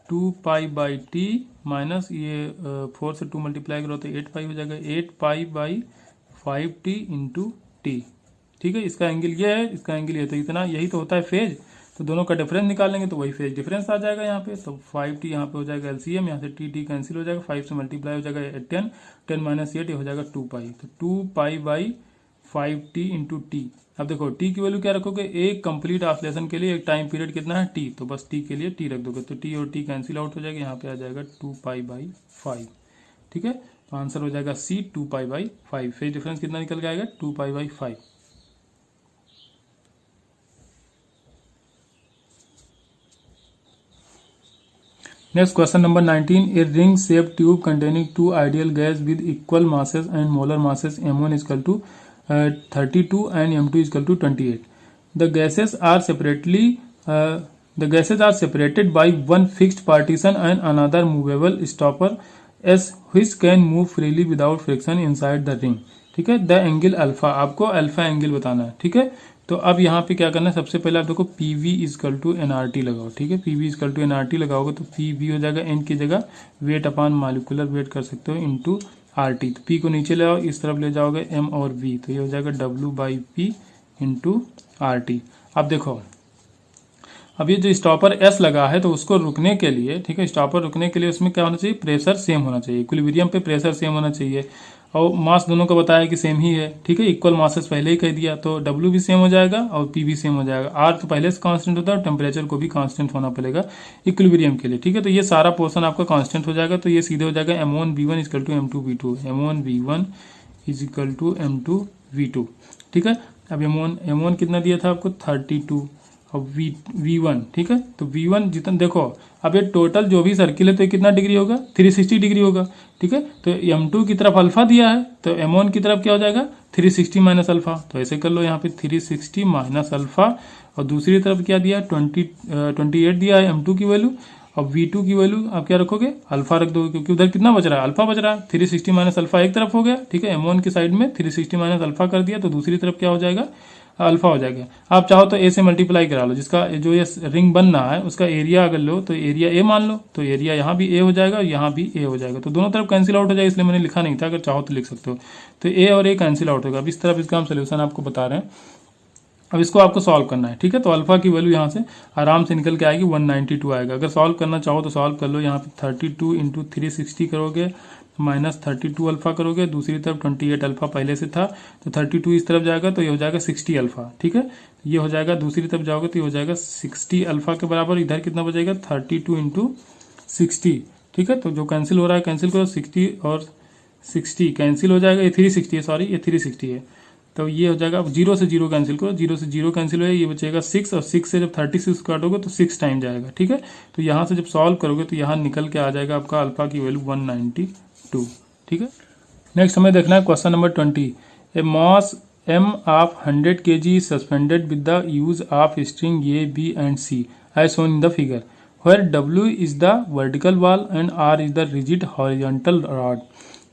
2π/t माइनस ये 4 से 2 मल्टीप्लाई करो तो 8π हो जाएगा, 8π/5t इंटू टी, ठीक है। इसका एंगल ये है, इसका एंगल ये, तो इतना यही तो होता है फेज। तो दोनों का डिफरेंस निकालेंगे तो वही फेज डिफरेंस आ जाएगा यहाँ पे। तो 5t यहाँ पे हो जाएगा LCM, यहाँ से t कैंसिल हो जाएगा, 5 से मल्टीप्लाई हो जाएगा 10 10 - 8 ये हो जाएगा 2π, तो 2π/5 5t इंटू टी। अब देखो टी की वैल्यू क्या रखोगे, एक कंप्लीट ऑसिलेशन के लिए एक टाइम पीरियड कितना है टी, तो बस टी के लिए टी रख दोगे, तो टी और टी कैंसिल आउट हो जाएगा, यहाँ पे आ जाएगा 2π/5। ठीक है, तो आंसर हो जाएगा सी 2π/5। फेज डिफरेंस कितना निकल के आएगा 2π/5। Next question number 19. A ring shaped tube containing two ideal gas with equal masses and molar masses m1 is equal to 32 and m2 is equal to 28. The gases are separated by one fixed partition and another movable stopper s which can move freely without friction inside the ring. ठीक है, द एंगल अल्फा, आपको अल्फा एंगल बताना है। ठीक है, तो अब यहाँ पे क्या करना है, सबसे पहले आप देखो P V is equal to N R T लगाओ। ठीक है, P V is equal to N R T लगाओगे तो पी वी हो जाएगा एन की जगह वेट अपान मालिकुलर वेट कर सकते हो इंटू आर टी। तो पी को नीचे ले आओ, इस तरफ ले जाओगे एम और वी, तो ये हो जाएगा W/P इंटू आर टी। अब देखो, अब ये जो स्टॉपर एस लगा है तो उसको रुकने के लिए, ठीक है, स्टॉपर रुकने के लिए उसमें क्या होना चाहिए, प्रेशर सेम होना चाहिए, इक्विलिब्रियम पे प्रेशर सेम होना चाहिए, और मास दोनों का बताया कि सेम ही है। ठीक है, इक्वल मासेस पहले ही कह दिया, तो W भी सेम हो जाएगा और P भी सेम हो जाएगा। R तो पहले से कांस्टेंट होता है और टेम्परेचर को भी कांस्टेंट होना पड़ेगा इक्विलिब्रियम के लिए। ठीक है, तो ये सारा पोर्शन आपका कांस्टेंट हो जाएगा, तो ये सीधे हो जाएगा M1V1 equal to M2V2, M1V1 is equal to M2V2। ठीक है, अब M1 कितना दिया था आपको 32 और V1। ठीक है, तो V1 जितना देखो, अब ये टोटल जो भी सर्किल है तो ये कितना डिग्री होगा 360 डिग्री होगा। ठीक है, तो M2 की तरफ अल्फा दिया है तो M1 की तरफ क्या हो जाएगा 360 माइनस अल्फा, तो ऐसे कर लो यहाँ पे 360 माइनस अल्फा, और दूसरी तरफ क्या दिया 28 दिया है M2 की वैल्यू, और V2 की वैल्यू आप क्या रखोगे अल्फा रख दोगे, क्योंकि उधर कितना बच रहा है अल्फा बच रहा है, 360 माइनस अल्फा एक तरफ हो गया। ठीक है, M1 की साइड में 360 माइनस अल्फा कर दिया, तो दूसरी तरफ क्या हो जाएगा अल्फा हो जाएगा। आप चाहो तो ए से मल्टीप्लाई करा लो, जिसका जो ये रिंग बन रहा है उसका एरिया अगर लो तो एरिया ए मान लो, तो एरिया यहाँ भी ए हो जाएगा और यहाँ भी ए हो जाएगा, तो दोनों तरफ कैंसिल आउट हो जाएगा, इसलिए मैंने लिखा नहीं था, अगर चाहो तो लिख सकते हो। तो ए और ए कैंसिल आउट होगा। अब इस तरफ इसका हम सोल्यूशन आपको बता रहे हैं, अब इसको आपको सॉल्व करना है। ठीक है, तो अल्फा की वैल्यू यहाँ से आराम से निकल के आएगी 192 आएगा। अगर सॉल्व करना चाहो तो सॉल्व कर लो, यहाँ पे 32 इंटू 360 करोगे माइनस 32 अल्फा करोगे, दूसरी तरफ 28 अल्फा पहले से था तो 32 इस तरफ जाएगा तो ये हो जाएगा 60 अल्फा। ठीक है, ये हो जाएगा, दूसरी तरफ जाओगे तो ये हो जाएगा 60 अल्फा के बराबर, इधर कितना बचेगा 32 इंटू 60। ठीक है, तो जो कैंसिल हो रहा है कैंसिल करो, 60 और 60 कैंसिल हो जाएगा, ये 360 है, सॉरी ये 360 है, तो ये हो जाएगा, अब 0 से 0 कैंसिल करो, 0 से 0 कैंसिल हो, ये बचेगा 6, और 6 से जब 36 काटोगे तो 6 टाइम जाएगा। ठीक है, तो यहाँ से जब सॉल्व करोगे तो यहाँ निकल के आ जाएगा आपका अल्फा की वैल्यू 192। ठीक है, नेक्स्ट हमें देखना है question number 20। A mass m of 100 kg suspended with the use of string A, B and C as shown in the figure, where W is the vertical wall and R is the rigid horizontal rod.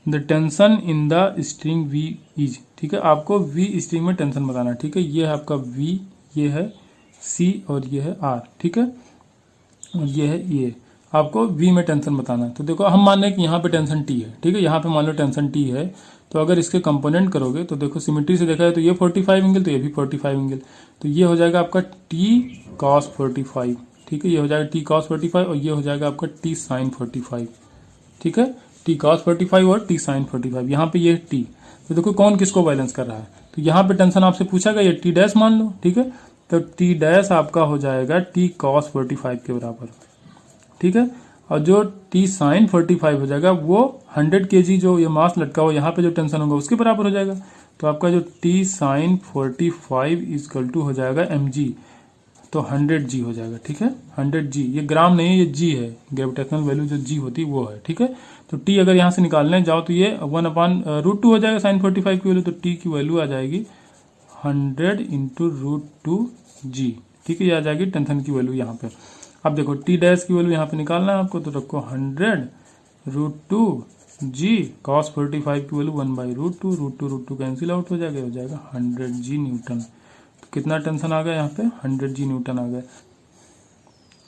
The tension in the string V is, ठीक है, आपको V स्ट्रिंग में टेंशन बताना है। ठीक है, ये है आपका V, ये है C और ये है R। ठीक है, और ये है ये, आपको V में टेंशन बताना है। तो देखो हम मान लें कि यहाँ पे टेंशन T है। ठीक है, यहाँ पे मान लो टेंशन T है, तो अगर इसके कंपोनेंट करोगे तो देखो सिमेट्री से देखा है तो ये 45 एंगल, तो ये भी 45 एंगल, तो ये हो जाएगा आपका T cos 45। ठीक है, ये हो जाएगा T cos 45 और ये हो जाएगा आपका T sin 45। ठीक है, T cos 45 और T sin 45, यहाँ पे ये T, तो देखो कौन किसको बैलेंस कर रहा है, तो यहाँ पे टेंशन आपसे पूछा गया ये T डैश मान लो। ठीक है, तो T डैश आपका हो जाएगा T cos 45 के बराबर। ठीक है, और जो T sin 45 हो जाएगा वो 100 kg जो ये मास लटका हुआ यहाँ पे जो टेंशन होगा उसके बराबर हो जाएगा, तो आपका जो T sin 45 इक्वल टू हो जाएगा mg, तो 100g हो जाएगा। ठीक है, 100g, ये ग्राम नहीं है ये g है, ग्रेविटेशनल वैल्यू जो g होती है वो है। ठीक है, तो t अगर यहाँ से निकालने जाओ तो ये 1/√2 हो जाएगा sin 45 की वैल्यू, तो t की वैल्यू आ जाएगी 100 इंटू √2g। ठीक है, ये आ जाएगी टेंशन की वैल्यू यहाँ पे। अब देखो T डैश की वैल्यू यहाँ पे निकालना है आपको, तो रखो 100√2g cos 45 की वैल्यू 1/√2, √2 कैंसिल आउट हो जाएगा 100g न्यूटन। तो कितना टेंशन आ गया यहाँ पे 100g न्यूटन आ गया।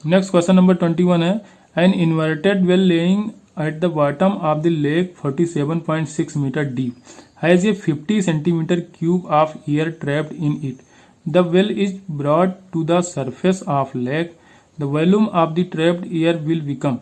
नेक्स्ट क्वेश्चन नंबर 21 है, an inverted well lying at the bottom of the lake 47.6 metre deep has a 50 centimetre cube of air trapped in it. The well is brought to the surface of lake, the volume of the trapped air will become.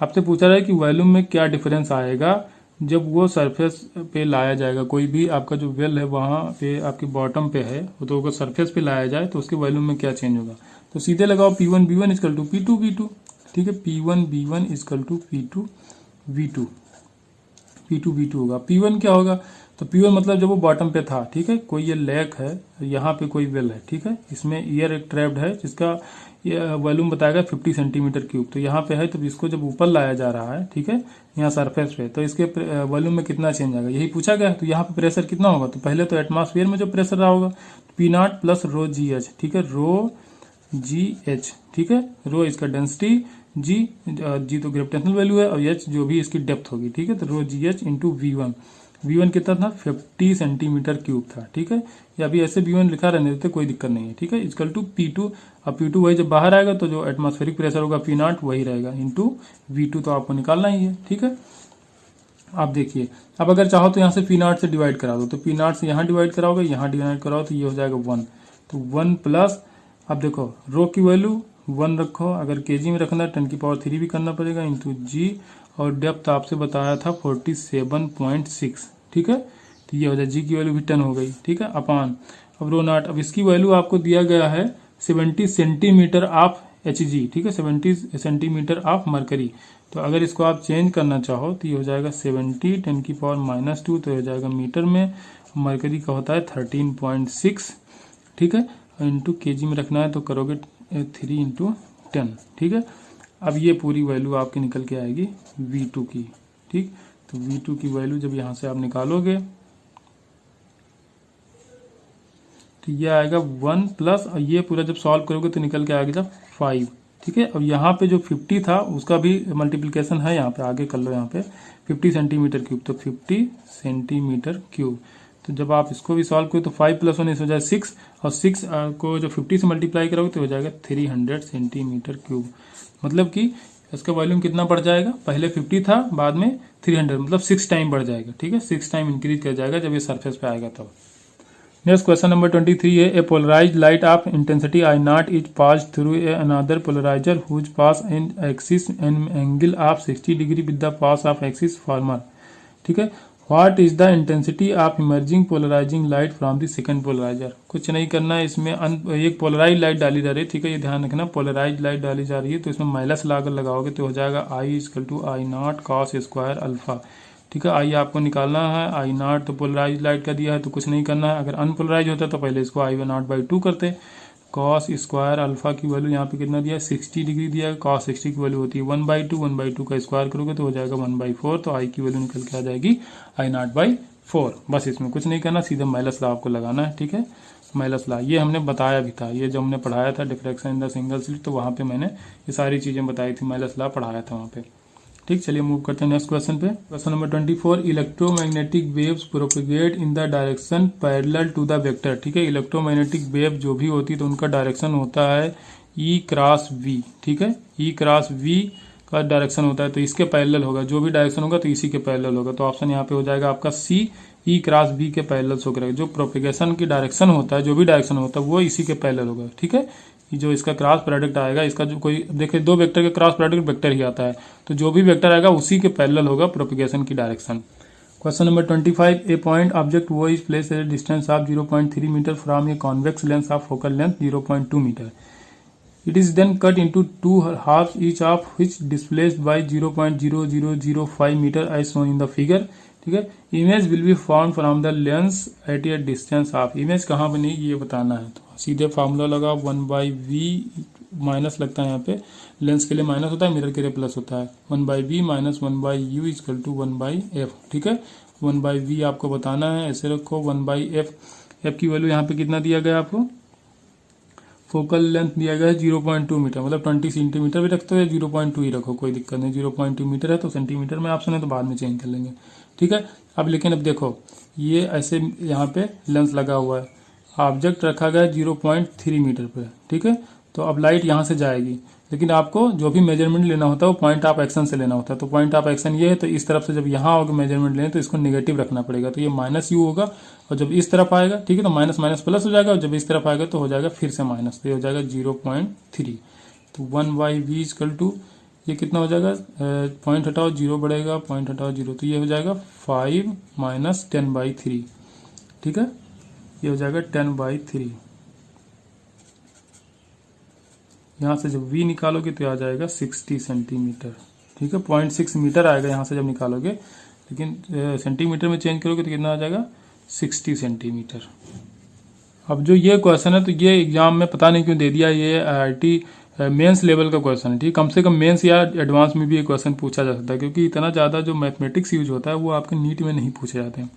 आपसे पूछा रहा है कि वॉल्यूम में क्या डिफरेंस आएगा जब वो सरफेस पे लाया जाएगा, कोई भी आपका जो वेल है वहाँ पे आपकी बॉटम पे है, तो अगर सरफेस पे लाया जाए तो उसके वॉल्यूम में क्या चेंज होगा। तो सीधे लगाओ P1 B1 equal to P2 V2, ठीक है। P1 B1 equal to P2 V2, P2 V2 होगा। P1 क्या होगा, तो P1 मतलब जब वो बॉटम पे था, ठीक है। कोई ये लेक है, यहाँ पे कोई वेल है, ठीक है। इसमें एयर एक ट्रैप्ड है जिसका वॉल्यूम बताएगा 50 सेंटीमीटर क्यूब। तो यहाँ पे है, तो इसको जब ऊपर लाया जा रहा है, ठीक है, यहाँ सरफेस पे, तो इसके वॉल्यूम में कितना चेंज आएगा, यही पूछा गया है। तो यहाँ पे प्रेशर कितना होगा, तो पहले तो एटमॉस्फेयर में जो प्रेशर रहा होगा P0 प्लस रो GH, ठीक है, रो GH, ठीक है। रो इसका डेंसिटी, जी तो ग्रेविटेशनल वैल्यू है, और H जो भी इसकी डेप्थ होगी, ठीक है। तो रो GH इंटू V1 कितना था, 50 सेंटीमीटर क्यूब था, ठीक है। या अभी ऐसे V1 लिखा रहने देते, कोई दिक्कत नहीं है, ठीक है। इक्वल टू P2, अब P2 वही जब बाहर आएगा तो जो एटमॉस्फेरिक प्रेशर होगा P0 वही रहेगा इंटू V2, तो आपको निकालना ही है, ठीक है। आप देखिए, अब अगर चाहो तो यहाँ से P0 से डिवाइड करा दो, तो P0 से यहाँ डिवाइड कराओगे, यहाँ डिवाइड कराओ तो ये हो जाएगा 1, तो 1 प्लस, अब देखो रो की वैल्यू 1 रखो, अगर केजी में रखना है 10⁻³ भी करना पड़ेगा इंटू जी, और डेप्थ आपसे बताया था 47.6, ठीक है। तो ये हो जाए, जी की वैल्यू भी 10 हो गई, ठीक है, अपान अब रो नॉट। अब इसकी वैल्यू आपको दिया गया है 70 सेंटीमीटर ऑफ Hg, ठीक है, 70 सेंटीमीटर ऑफ मरकरी। तो अगर इसको आप चेंज करना चाहो तो ये हो जाएगा 70 10⁻², तो हो जाएगा मीटर में। मरकरी का होता है 13.6, ठीक है, इंटू केजी में रखना है तो करोगे 3 इंटू 10, ठीक है। अब ये पूरी वैल्यू आपकी निकल के आएगी V2 की, ठीक। तो V2 की वैल्यू जब यहाँ से आप निकालोगे तो ये आएगा 1 प्लस, और ये पूरा जब सॉल्व करोगे तो निकल के आएगा 5, ठीक है। अब यहाँ पे जो 50 था उसका भी मल्टीप्लिकेशन है, यहाँ पे आगे कर लो, यहाँ पे 50 सेंटीमीटर क्यूब, तो 50 सेंटीमीटर क्यूब। तो जब आप इसको भी सॉल्व करो तो 5 + 1 हो जाए 6, और 6 को जो 50 से मल्टीप्लाई करोगे तो हो जाएगा 300 सेंटीमीटर क्यूब। मतलब कि इसका वॉल्यूम कितना बढ़ जाएगा, पहले 50 था, बाद में 300, मतलब 6 टाइम बढ़ जाएगा, ठीक है, 6 टाइम इंक्रीज कर जाएगा जब ये सरफेस पे आएगा तब। नेक्स्ट क्वेश्चन नंबर 23 है, a polarised light of intensity I0 is pass through a another polariser whose pass in axis and angle of 60 degree with the pass of axis former, ठीक है। What is the intensity of emerging polarising light from the second polariser. कुछ नहीं करना है इसमें, एक पोलराइज लाइट डाली जा रही है, ठीक है, ये ध्यान रखना, पोलराइज लाइट डाली जा रही है, तो इसमें माइनस लाकर लगाओगे तो हो जाएगा I = I0 cos square alpha, ठीक है। आई आपको निकालना है, I0 तो पोलराइज लाइट का दिया है तो कुछ नहीं करना है। अगर अनपोलराइज होता तो पहले इसको I0/2 करते। कॉस स्क्वायर अल्फा की वैल्यू यहाँ पे कितना दिया है, 60 डिग्री दिया है। कॉस 60 की वैल्यू होती है 1/2, 1/2 का स्क्वायर करोगे तो हो जाएगा 1/4, तो आई की वैल्यू निकल के आ जाएगी I0/4। बस इसमें कुछ नहीं करना, सीधा माइनस लॉ आपको लगाना है, ठीक है। माइनस लॉ ये हमने बताया भी था, ये जो हमने पढ़ाया था diffraction in the single slit, तो वहाँ पे मैंने ये सारी चीजें बताई थी, माइनस लॉ पढ़ाया था वहाँ पे, ठीक। चलिए मूव करते हैं नेक्स्ट क्वेश्चन पे। Question number 24, electromagnetic waves propagate in the direction parallel to the vector, ठीक है। इलेक्ट्रोमैग्नेटिक वेव जो भी होती है तो उनका डायरेक्शन होता है E×V, ठीक है, E×V का डायरेक्शन होता है, तो इसके पैरेलल होगा, जो भी डायरेक्शन होगा तो इसी के पैरेलल होगा। तो ऑप्शन यहाँ पे हो जाएगा आपका C, E×V के पैरेलल शो करेगा। जो प्रोपेगेशन की डायरेक्शन होता है, जो भी डायरेक्शन होता है वो इसी के पैरेलल होगा, ठीक है। जो इसका क्रॉस प्रोडक्ट आएगा, इसका जो कोई देखिए दो वेक्टर के क्रॉस प्रोडक्ट वेक्टर ही आता है, तो जो भी वेक्टर आएगा उसी के पैरेलल होगा प्रोपेगेशन की direction. Question number 25, a point object वो is place at distance of 0.3 metre from a convex lens of focal length 0.2 metre. It is then cut into 2 half each of which displaced by 0.0005 metre as shown in the figure, ठीक है। Image will be found from the lens at a distance of, image कहाँ बनेगी ये बताना है। तो सीधे फार्मूला लगा, 1/v माइनस लगता है यहाँ पे, लेंस के लिए माइनस होता है, मिरर के लिए प्लस होता है, 1/v minus 1/u equal to 1/f, ठीक है। 1/v आपको बताना है, ऐसे रखो 1/f, f की वैल्यू यहाँ पे कितना दिया गया आपको, फोकल लेंथ दिया गया है 0.2 मीटर, मतलब 20 सेंटीमीटर भी रखते हो, 0.2 ही रखो, कोई दिक्कत नहीं, 0.2 मीटर है तो सेंटीमीटर में ऑप्शन है तो बाद में चेंज कर लेंगे, ठीक है। अब लेकिन अब देखो ये ऐसे यहाँ पे लेंस लगा हुआ है, ऑब्जेक्ट रखा गया है 0.3 मीटर पे, ठीक है। तो अब लाइट यहाँ से जाएगी, लेकिन आपको जो भी मेजरमेंट लेना होता है वो पॉइंट ऑफ एक्शन से लेना होता है। तो पॉइंट ऑफ एक्शन ये है, तो इस तरफ से जब यहाँ होगा मेजरमेंट लें तो इसको नेगेटिव रखना पड़ेगा, तो ये -u होगा, और जब इस तरफ आएगा, ठीक है, तो माइनस माइनस प्लस हो जाएगा, और जब इस तरफ आएगा तो हो जाएगा फिर से माइनस, तो ये हो जाएगा 0.3। तो 1/v इक्वल टू ये कितना हो जाएगा, पॉइंट हटाओ 0 बढ़ेगा, पॉइंट हटाओ 0, तो ये हो जाएगा 5 माइनस 10/3, ठीक है, ये हो जाएगा 10/3। यहाँ से जब v निकालोगे तो आ जाएगा 60 सेंटीमीटर, ठीक है, 0.6 मीटर आएगा यहाँ से जब निकालोगे, लेकिन सेंटीमीटर में चेंज करोगे तो कितना आ जाएगा, 60 सेंटीमीटर। अब जो ये क्वेश्चन है तो ये एग्जाम में पता नहीं क्यों दे दिया, ये IIT मेंस लेवल का क्वेश्चन है, ठीक, कम से कम मेंस या एडवांस में भी ये क्वेश्चन पूछा जा सकता है, क्योंकि इतना ज़्यादा जो मैथमेटिक्स यूज होता है वो आपके नीट में नहीं पूछे जाते हैं,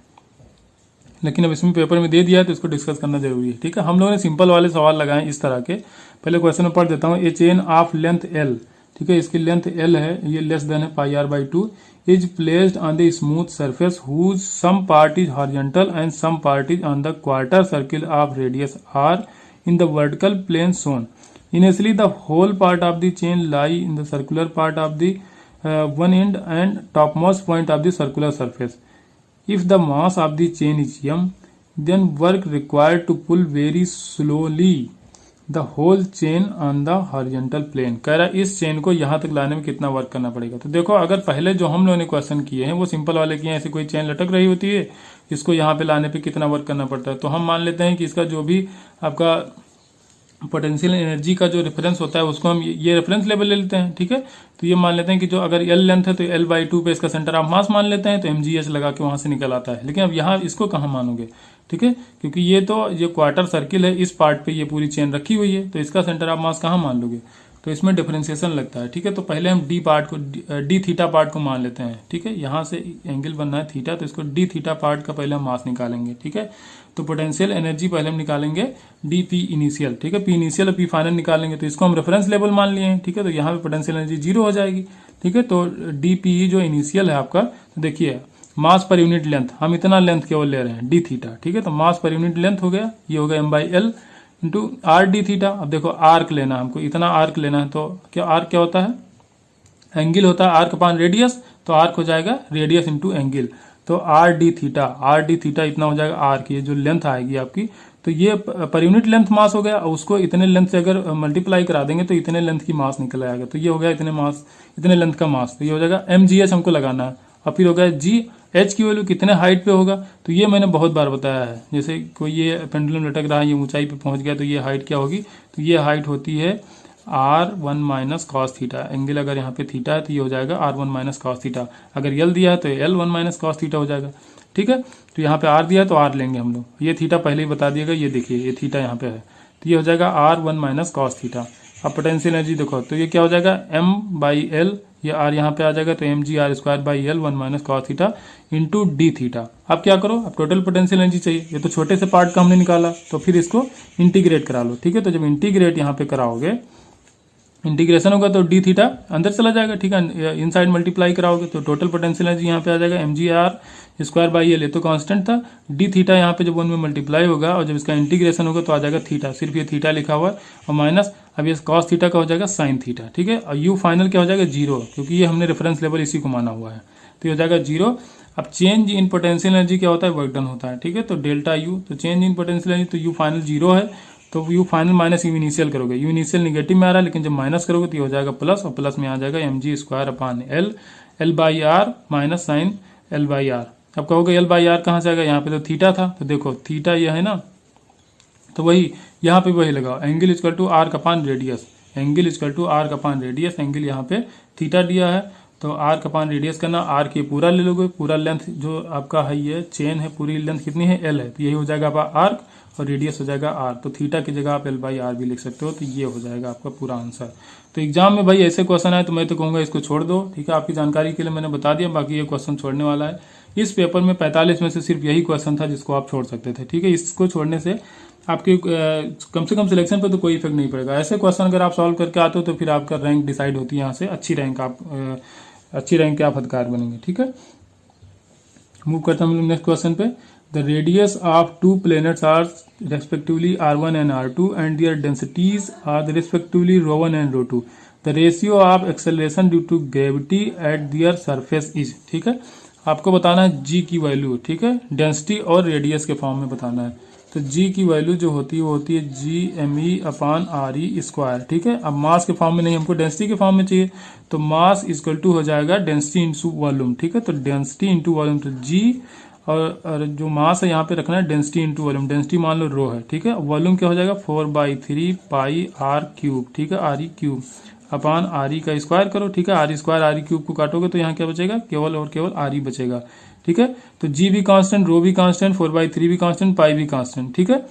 लेकिन अब इसमें पेपर में दे दिया है तो इसको डिस्कस करना जरूरी है, ठीक है। हम लोगों ने सिंपल वाले सवाल लगाए इस तरह के। पहले क्वेश्चन में पढ़ देता हूँ। ए चेन ऑफ लेंथ L, ठीक है, इसकी लेंथ L है, ये लेस देन है πr/2, is placed on the smooth surface whose some part is horizontal and some part is on the quarter circle of radius r in the vertical plane shown. Initially, the whole part of the chain lie in the circular part of the one end and topmost point of the circular surface. If the mass of the chain is m, then work required to pull very slowly the whole chain on the horizontal plane. कह रहा है इस चेन को यहाँ तक लाने में कितना वर्क करना पड़ेगा। तो देखो, अगर पहले जो हम लोगों ने क्वेश्चन किए हैं वो सिंपल वाले किए हैं, ऐसे कोई चेन लटक रही होती है, इसको यहाँ पे लाने पे कितना वर्क करना पड़ता है, तो हम मान लेते हैं कि इसका जो भी आपका पोटेंशियल एनर्जी का जो रेफरेंस होता है उसको हम ये रेफरेंस लेवल ले लेते हैं, ठीक है। तो ये मान लेते हैं कि जो अगर L लेंथ है तो L/2 पे इसका सेंटर ऑफ मास मान लेते हैं, तो mgh लगा के वहां से निकल आता है। लेकिन अब यहाँ इसको कहाँ मानोगे, ठीक है, क्योंकि ये तो ये क्वार्टर सर्किल है, इस पार्ट पे ये पूरी चेन रखी हुई है, तो इसका सेंटर ऑफ मास कहाँ मान लोगे, तो इसमें डिफरेंशिएशन लगता है, ठीक है। तो पहले हम डी थीटा पार्ट को मान लेते हैं, ठीक है, यहाँ से एंगल बनना है थीटा, तो इसको डी थीटा पार्ट का पहले हम मास निकालेंगे, ठीक है। तो पोटेंशियल एनर्जी पहले हम निकालेंगे डी पी इनिशियल, ठीक है, पी इनिशियल और पी फाइनल निकालेंगे, तो इसको हम रेफरेंस लेवल मान लिए हैं, ठीक है। तो यहाँ पे पोटेंशियल एनर्जी 0 हो जाएगी, ठीक है। तो डी पी जो इनिशियल है आपका, तो देखिए मास पर यूनिट लेंथ, हम इतना लेंथ केवल ले रहे हैं डी थीटा, ठीक है। तो मास पर यूनिट लेंथ हो गया, ये हो गया m/l into R D theta. अब देखो आर्क लेना है हमको, इतना आर्क लेना है, तो क्या आर्क क्या होता है, एंगल होता है आर्क अपान रेडियस, तो आर्क हो जाएगा रेडियस इंटू एंगल, तो आर डी थीटा इतना हो जाएगा आर्क, ये जो लेंथ आएगी आपकी, तो ये पर यूनिट लेंथ मास हो गया। उसको इतने लेंथ से अगर मल्टीप्लाई करा देंगे तो इतने लेंथ की मास निकल आएगा, तो ये हो गया इतने लेंथ का मास, तो ये हो जाएगा mgh हमको लगाना है। और फिर हो गया g, h की वैल्यू कितने हाइट पे होगा, तो ये मैंने बहुत बार बताया है, जैसे कोई ये पेंडुलम लटक रहा है, ये ऊंचाई पे पहुंच गया, तो ये हाइट क्या होगी, तो ये हाइट होती है r1 minus cos theta. Angle अगर यहाँ पे थीटा है तो ये हो जाएगा r1 माइनस कॉस थीटा, अगर l दिया है तो L1 माइनस कॉस थीटा हो जाएगा, ठीक है। तो यहाँ पे r दिया है तो r लेंगे हम लोग, ये थीटा पहले ही बता दिएगा, ये देखिए ये थीटा यहाँ पे है, तो ये हो जाएगा r1 माइनस कॉस थीटा। अब पोटेंशियल एनर्जी देखो, तो ये क्या हो जाएगा m/l, ये r यहाँ पे आ जाएगा, तो mgr²/l 1 minus cos theta into D theta. अब क्या करो, अब टोटल पोटेंशियल एनर्जी चाहिए, ये तो छोटे से पार्ट का हमने निकाला, तो फिर इसको इंटीग्रेट करा लो, ठीक है। तो जब इंटीग्रेट यहाँ पे कराओगे, इंटीग्रेशन होगा तो डी थीटा अंदर चला जाएगा, ठीक है, इनसाइड मल्टीप्लाई कराओगे तो टोटल पोटेंशियल एनर्जी यहाँ पे आ जाएगा mgr²/l, ये तो कांस्टेंट था, डी थीटा यहाँ पे जब 1 में मल्टीप्लाई होगा और जब इसका इंटीग्रेशन होगा तो आ जाएगा थीटा, सिर्फ ये थीटा लिखा हुआ है, और माइनस अब ये कॉस थीटा का हो जाएगा साइन थीटा, ठीक है। और यू फाइनल क्या हो जाएगा 0, क्योंकि ये हमने रेफरेंस लेवल इसी को माना हुआ है, तो ये हो जाएगा 0। अब चेंज इन पोटेंशियल एनर्जी क्या होता है, वर्क डन होता है, ठीक है। तो डेल्टा यू, तो चेंज इन पोटेंशियल एनर्जी, तो यू फाइनल 0 है, तो you final minus you initial करोगे, यू इनिशियल निगेटिव में आ रहा है, लेकिन जब माइनस करोगे तो ये हो जाएगा प्लस, और प्लस में आ जाएगा mg²/l l/r minus sign l/r। अब कहोगे l/r कहाँ से आएगा, यहाँ पे तो थीटा था, तो देखो थीटा ये है ना, तो वही यहाँ पे वही लगाओ, angle equal to arc upon radius, angle equal to arc upon radius, angle यहाँ पे थीटा दिया है, तो आर्क अपान रेडियस करना, आर्क ये पूरा ले लोगे, पूरा लेंथ जो आपका है ये चेन है, पूरी लेंथ कितनी है l है, तो यही हो जाएगा आपका आर्क, और रेडियस हो जाएगा r, तो थीटा की जगह आप l/r भी लिख सकते हो, तो ये हो जाएगा आपका पूरा आंसर। तो एग्जाम में भाई ऐसे क्वेश्चन आए तो मैं तो कहूँगा इसको छोड़ दो, ठीक है, आपकी जानकारी के लिए मैंने बता दिया, बाकी ये क्वेश्चन छोड़ने वाला है। इस पेपर में 45 में से सिर्फ यही क्वेश्चन था जिसको आप छोड़ सकते थे, ठीक है। इसको छोड़ने से आपके कम से कम सिलेक्शन पे तो कोई इफेक्ट नहीं पड़ेगा। ऐसे क्वेश्चन अगर आप सॉल्व करके आते हो तो फिर आपका रैंक डिसाइड होती है, यहाँ से अच्छी रैंक के आप अधिकार बनेंगे, ठीक है। मूव करते हैं हम लोग नेक्स्ट क्वेश्चन पे। The radius of two planets are respectively r1 and r2 and their densities are respectively ρ1 and ρ2. The ratio of acceleration due to gravity at their surface is, ठीक है। आपको बताना है g की वैल्यू, ठीक है, डेंसिटी और रेडियस के फॉर्म में बताना है। तो जी की वैल्यू जो होती है वो होती है GME/RE²। ठीक है, अब मास के फॉर्म में नहीं, हमको डेंसिटी के फॉर्म में चाहिए, तो मास इक्वल टू हो जाएगा डेंसिटी इंटू वॉल्यूम। ठीक है, तो डेंसिटी इंटू वॉल्यूम, तो जी और जो मास है यहाँ पे रखना है डेंसिटी इंटू वॉल्यूम। डेंसिटी मान लो रो है, ठीक है, वॉल्यूम क्या हो जाएगा 4/3 पाई r³। ठीक है, RE³ अपान RE का स्क्वायर करो। ठीक है, RE² RE³ को काटोगे तो यहाँ क्या बचेगा, केवल और केवल RE बचेगा। ठीक है, तो जी भी कांस्टेंट, रो भी कांस्टेंट, 4/3 भी कांस्टेंट, पाई भी कांस्टेंट। ठीक है,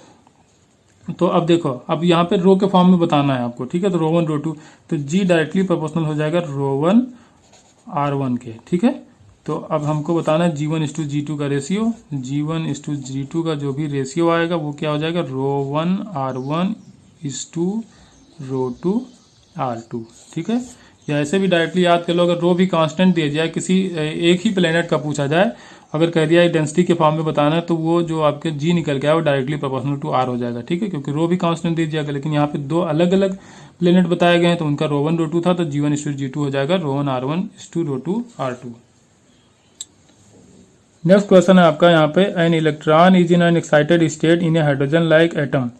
तो अब देखो, अब यहाँ पे रो के फॉर्म में बताना है आपको। ठीक है, तो रो 1 रो 2, तो जी डायरेक्टली प्रोपोर्शनल हो जाएगा रो 1 R1 के। ठीक है, तो अब हमको बताना है G1:G2 का रेशियो। G1:G2 का जो भी रेशियो आएगा वो क्या हो जाएगा, रो 1 R1 रो 2 R2। ठीक है, या ऐसे भी डायरेक्टली याद कर लो, अगर रो भी कांस्टेंट दिया जाए, किसी एक ही प्लेनेट का पूछा जाए, अगर कह दिया डेंसिटी के फॉर्म में बताना है, तो वो जो आपके जी निकल के आया वो डायरेक्टली प्रोपोर्शनल टू आर हो जाएगा। ठीक है, क्योंकि रो भी कांस्टेंट दे जाएगा, लेकिन यहाँ पे दो अलग अलग प्लेनेट बताए गए हैं, तो उनका रो 1 रो 2 था, तो G1:G2 हो जाएगा रो 1 R1 रो 2 R2। नेक्स्ट क्वेश्चन है आपका यहाँ पे, an electron is in an excited state in a hydrogen like atom,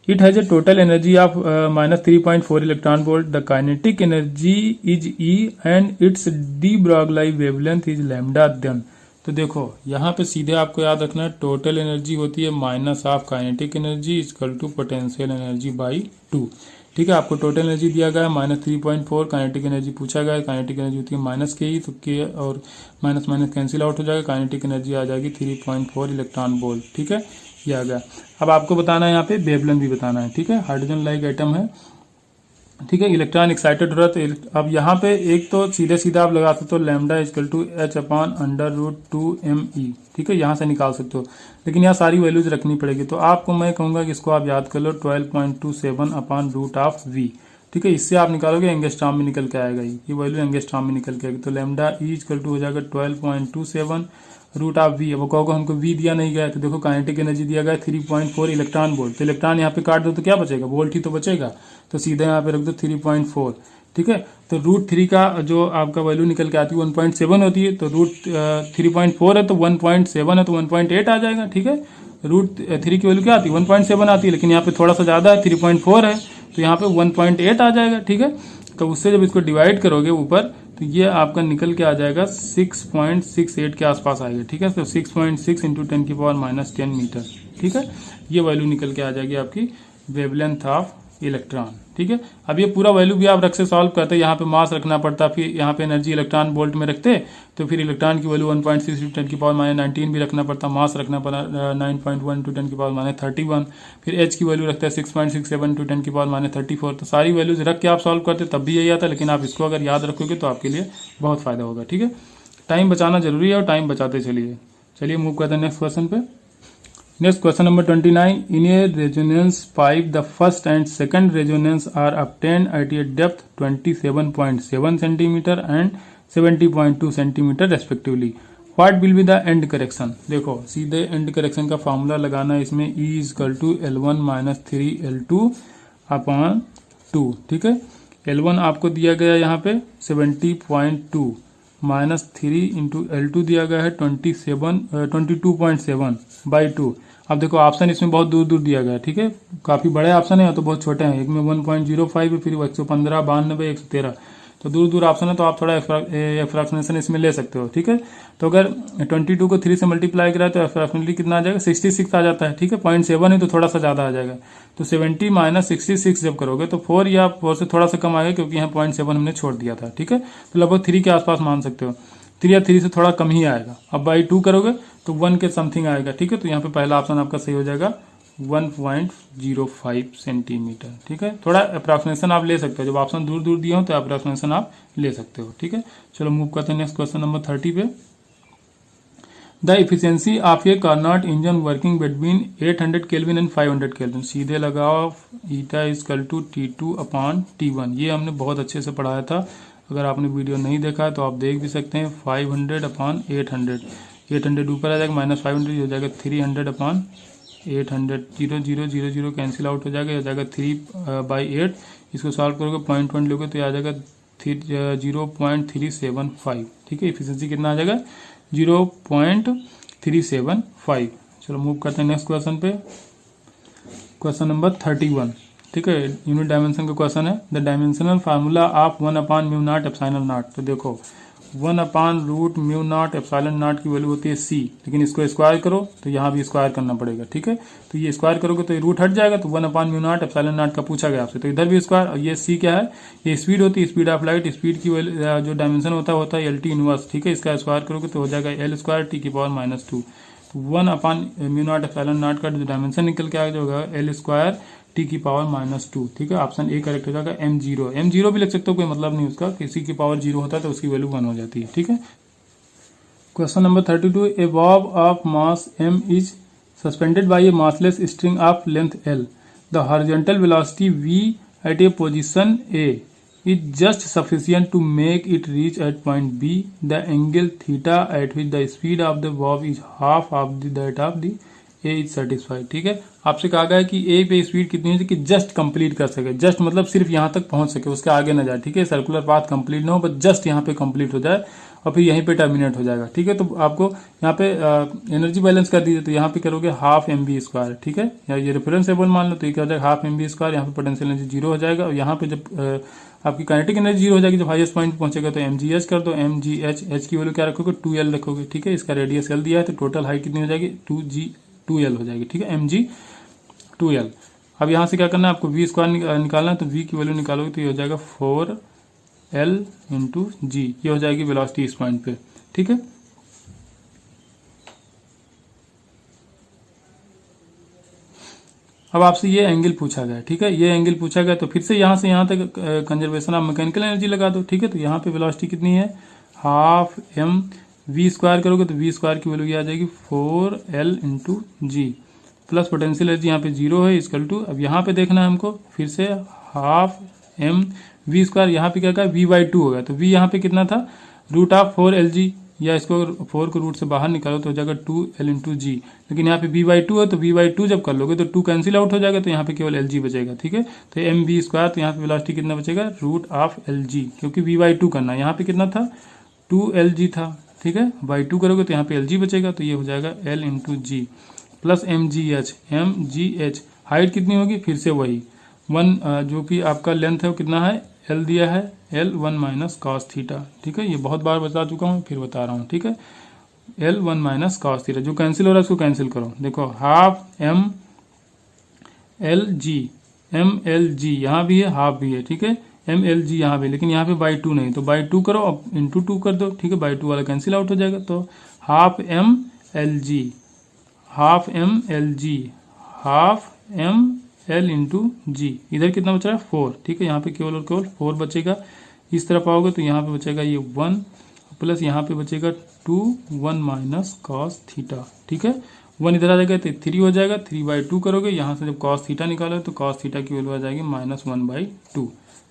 it has a total energy of -3.4 electron volt, the kinetic energy is E and its de Broglie wavelength is lambda then. तो देखो यहाँ पे सीधे आपको याद रखना है, टोटल एनर्जी होती है minus of kinetic energy equal to potential energy by 2। ठीक है, आपको टोटल एनर्जी दिया गया है -3.4, काइनेटिक एनर्जी पूछा गया है, काइनेटिक एनर्जी होती है माइनस के ही, तो के और माइनस माइनस कैंसिल आउट हो जाएगा, काइनेटिक एनर्जी आ जाएगी 3.4 इलेक्ट्रॉन वोल्ट। ठीक है, ये आ गया। अब आपको बताना है यहाँ पे वेवलेंथ भी बताना है। ठीक है, हाइड्रोजन लाइक एटम है। ठीक है, इलेक्ट्रॉन एक्साइटेड हो रहा है, तो अब यहाँ पे एक तो सीधे सीधा आप लगा सकते हो लैम्डा इक्वल टू H/√2mE। ठीक है, यहाँ से निकाल सकते हो, लेकिन यहाँ सारी वैल्यूज रखनी पड़ेगी, तो आपको मैं कहूंगा कि इसको आप याद कर लो 12.27/√V। ठीक है, इससे आप निकालोगे एंगस्ट्रॉम में निकल के आएगा, ये वैल्यू एंगस्ट्रॉम में निकल के आएगी, तो लैम्डा E इक्वल टू हो जाएगा 12.27√V। अब कहोगे हमको V दिया नहीं गया, तो देखो काइनेटिक एनर्जी दिया गया 3.4 इलेक्ट्रॉन वोल्ट, तो इलेक्ट्रॉन यहाँ पे काट दो तो क्या बचेगा, वोल्ट ही तो बचेगा, तो सीधे यहाँ पे रख दो 3.4। ठीक है, तो √3 का जो आपका वैल्यू निकल के आती है 1.7 होती है, तो √3.4 है तो 1.7 है तो 1.8 आ जाएगा। ठीक है, √3 की वैल्यू क्या आती है 1.7 आती है, लेकिन यहाँ पे थोड़ा सा ज़्यादा है 3.4 है, तो यहाँ पे 1.8 आ जाएगा। ठीक है, तो उससे जब इसको डिवाइड करोगे ऊपर, तो ये आपका निकल के आ जाएगा 6.68 के आसपास आएगा। ठीक है, तो 6.6 इंटू 10⁻⁻10 मीटर। ठीक है, ये वैल्यू निकल के आ जाएगी आपकी वेवलेंथ ऑफ इलेक्ट्रॉन। ठीक है, अब ये पूरा वैल्यू भी आप रख से सॉल्व करते, यहाँ पे मास रखना पड़ता, फिर यहाँ पे एनर्जी इलेक्ट्रॉन वोल्ट में रखते, तो फिर इलेक्ट्रॉन की वैल्यू 1.6 इंटू 10⁻19 भी रखना पड़ता, मास रखना पड़ा 9.1 इंटू 10⁻31, फिर एच की वैल्यू रखता है 6.67 इंटू 10⁻34। तो सारी वैल्यूज रख के आप सॉल्व करते तब भी यही आता, लेकिन आप इसको अगर याद रखोगे तो आपके लिए बहुत फायदा होगा। ठीक है, टाइम बचाना जरूरी है और टाइम बचाते चलिए। चलिए मूव करते हैं नेक्स्ट क्वेश्चन पे। Next question number 29. In a resonance pipe, the first and second resonance are obtained at a depth 27.7 cm and 70.2 cm respectively. What will be the end correction? देखो सीधे end correction का फॉर्मूला लगाना है इसमें, E equal to L1 - 3L2/2। ठीक है, L1 आपको दिया गया यहाँ पे 70.2 -3 इंटू L2 दिया गया है 22.7/2। अब देखो ऑप्शन इसमें बहुत दूर दूर दिया गया है। ठीक है, काफी बड़े ऑप्शन है या तो बहुत छोटे हैं, एक में 1.05 है, फिर 115, 92, 113, तो दूर दूर ऑप्शन है, तो आप थोड़ा अप्रॉक्सीमेशन इसमें ले सकते हो। ठीक है, तो अगर 22 को 3 से मल्टीप्लाई कराए तो अप्रॉक्सीमेटली कितना आ जाएगा 66 आ जाता है। ठीक है, 0.7 है तो थोड़ा सा ज्यादा आ जाएगा, तो 70 - 66 जब करोगे तो 4 या 4 से थोड़ा सा कम आएगा, क्योंकि यहाँ 0.7 हमने छोड़ दिया था। ठीक है, तो लगभग 3 के आसपास मान सकते हो, 3 या 3 से थोड़ा कम ही आएगा। अब बाई 2 करोगे तो 1 के समथिंग आएगा। ठीक है, तो यहाँ पे पहला ऑप्शन आपका सही हो जाएगा 1.05 सेंटीमीटर। ठीक है, थोड़ा अप्रॉक्सीमेशन आप ले सकते हो, जब ऑप्शन दूर दूर दिए हो तो अप्रॉक्सीमेशन आप ले सकते हो। ठीक है, चलो मूव करते हैं नेक्स्ट क्वेश्चन नंबर 30 पे। The efficiency of A Carnot engine working between 800 kelvin and 500 kelvin. सीधे लगाओ ईटा इक्वल टू T2/T1। ये हमने बहुत अच्छे से पढ़ाया था, अगर आपने वीडियो नहीं देखा है तो आप देख भी सकते हैं। 500/800, 800 ऊपर आ जाएगा, -500 हो जाएगा 300/800, 0 0 0 कैंसिल आउट हो जाएगा, हो जाएगा 3/8। इसको सॉल्व करोगे 0.1 लोगे तो आ जाएगा 0.375। ठीक है, एफिशिएंसी कितना आ जाएगा 0.375। चलो मूव करते हैं नेक्स्ट क्वेश्चन पे। क्वेश्चन नंबर 31, ठीक है, यूनिट डायमेंशन का क्वेश्चन है। The dimensional formula of 1/μ0 epsilon nought. तो देखो 1/√μ0 एप्सिलॉन नॉट की वैल्यू होती है c, लेकिन इसको स्क्वायर करो तो यहाँ भी स्क्वायर करना पड़ेगा, ठीक है। तो ये स्क्वायर करोगे तो ये रूट हट जाएगा, तो 1/μ0 एप्सिलॉन नॉट का पूछा गया आपसे, तो इधर भी स्क्वायर। और ये c क्या है, ये स्पीड होती है, स्पीड ऑफ लाइट। स्पीड की जो डायमेंशन होता है LT इनवर्स, ठीक है। इसका स्क्वायर करोगे तो हो जाएगा L² T⁻²। 1/μ0 एप्सिलॉन नॉट का जो डायमेंशन निकल के आ जाएगा L² T⁻², ठीक है। ऑप्शन ए करेक्ट हो जाएगा। m0 भी लिख सकते हो, कोई मतलब नहीं उसका, किसी की पावर 0 होता है तो उसकी वैल्यू 1 हो जाती है, ठीक है। Question number 32, a bob of mass m is suspended by a massless string of length l। The horizontal velocity v at a position a is just sufficient to make it reach at point B. The angle theta at which the speed of the bob is half of that of the A is satisfied, ठीक है। आपसे कहा गया है कि A पे स्पीड कितनी है कि जस्ट कंप्लीट कर सके, जस्ट मतलब सिर्फ यहाँ तक पहुंच सके, उसके आगे ना जाए, ठीक है। सर्कुलर पाथ कंप्लीट ना हो, बस जस्ट यहाँ पे कंप्लीट हो जाए और फिर यहीं पे टर्मिनेट हो जाएगा, ठीक है। तो आपको यहाँ पे एनर्जी बैलेंस कर दीजिए, तो यहाँ पे करोगे हाफ mv², ठीक है। या ये रेफरेंसेबल मान लो, तो ये क्या हो जाएगा हाफ mv²। यहाँ पे पोटेंशियल एनर्जी 0 हो जाएगा, और यहाँ पे जब आपकी काइनेटिक एनर्जी 0 हो जाएगी, जब हाईएस्ट पॉइंट पहुंचेगा तो mgh कर दो। mgh की वैल्यू क्या रखोगे, 2l रखोगे, ठीक है। इसका रेडियस l दिया है, तो टोटल हाइट कितनी हो जाएगी, 2l हो जाएगी, ठीक है, mg 2l। अब यहाँ से क्या करना है आपको, v² निकालना है, तो v की वैल्यू निकालोगे तो ये हो जाएगा 4l × g। ये हो जाएगी वेलोसिटी इस पॉइंट पे, ठीक है। अब आपसे ये एंगल पूछा गया, ठीक है, ये एंगल पूछा गया, तो फिर से यहाँ से यहाँ तक कंजर्वेशन ऑफ मैकेनिकल एनर्जी लगा दो, ठीक है। तो यहाँ पे वेलोसिटी कितनी है, हाफ m, v² करोगे तो v² की वैल्यू आ जाएगी 4l × g, plus potential energy यहाँ पे 0 है इक्वल टू, अब यहाँ पे देखना है हमको, फिर से हाफ m v², यहाँ पे क्या कहा v/2 होगा, तो v यहाँ पे कितना था, √4lg, या इसको 4 को रूट से बाहर निकालो तो हो जाएगा 2l × g। लेकिन यहाँ पे v/2 है, तो v/2 जब कर लोगे तो 2 कैंसिल आउट हो जाएगा, तो यहाँ पे केवल lg बचेगा, ठीक है। तो mv², तो यहाँ पे वेलोसिटी कितना बचेगा, √lg, क्योंकि v/2 करना है। यहाँ पे कितना था, 2lg था, ठीक है। by 2 करोगे तो यहाँ पे lg बचेगा, तो ये हो जाएगा l × g plus mgh। Height कितनी होगी, फिर से वही 1, जो कि आपका लेंथ है वो कितना है, l दिया है, l1 - cos थीटा, ठीक है। ये बहुत बार बता चुका हूँ, फिर बता रहा हूँ, ठीक है। l1 - cos थीटा, जो कैंसिल हो रहा है उसको कैंसिल करो। देखो हाफ mlg यहाँ भी है, हाफ भी है, ठीक है। mlg यहाँ भी, लेकिन यहाँ पे by 2 नहीं, तो by 2 करो, अब × 2 कर दो, ठीक है। by 2 वाला कैंसिल आउट हो जाएगा, तो हाफ mlg l × g, इधर कितना बच रहा है 4, ठीक है। यहाँ पे केवल और केवल 4 बचेगा। इस तरफ आओगे तो यहाँ पे बचेगा ये 1, प्लस यहाँ पे बचेगा 2, 1 - cos थीटा, ठीक है। 1 इधर आ जाएगा तो 3 हो जाएगा, 3/2 करोगे, यहाँ से जब cos थीटा निकालो तो cos थीटा की वैल्यू आ जाएगी -1/2,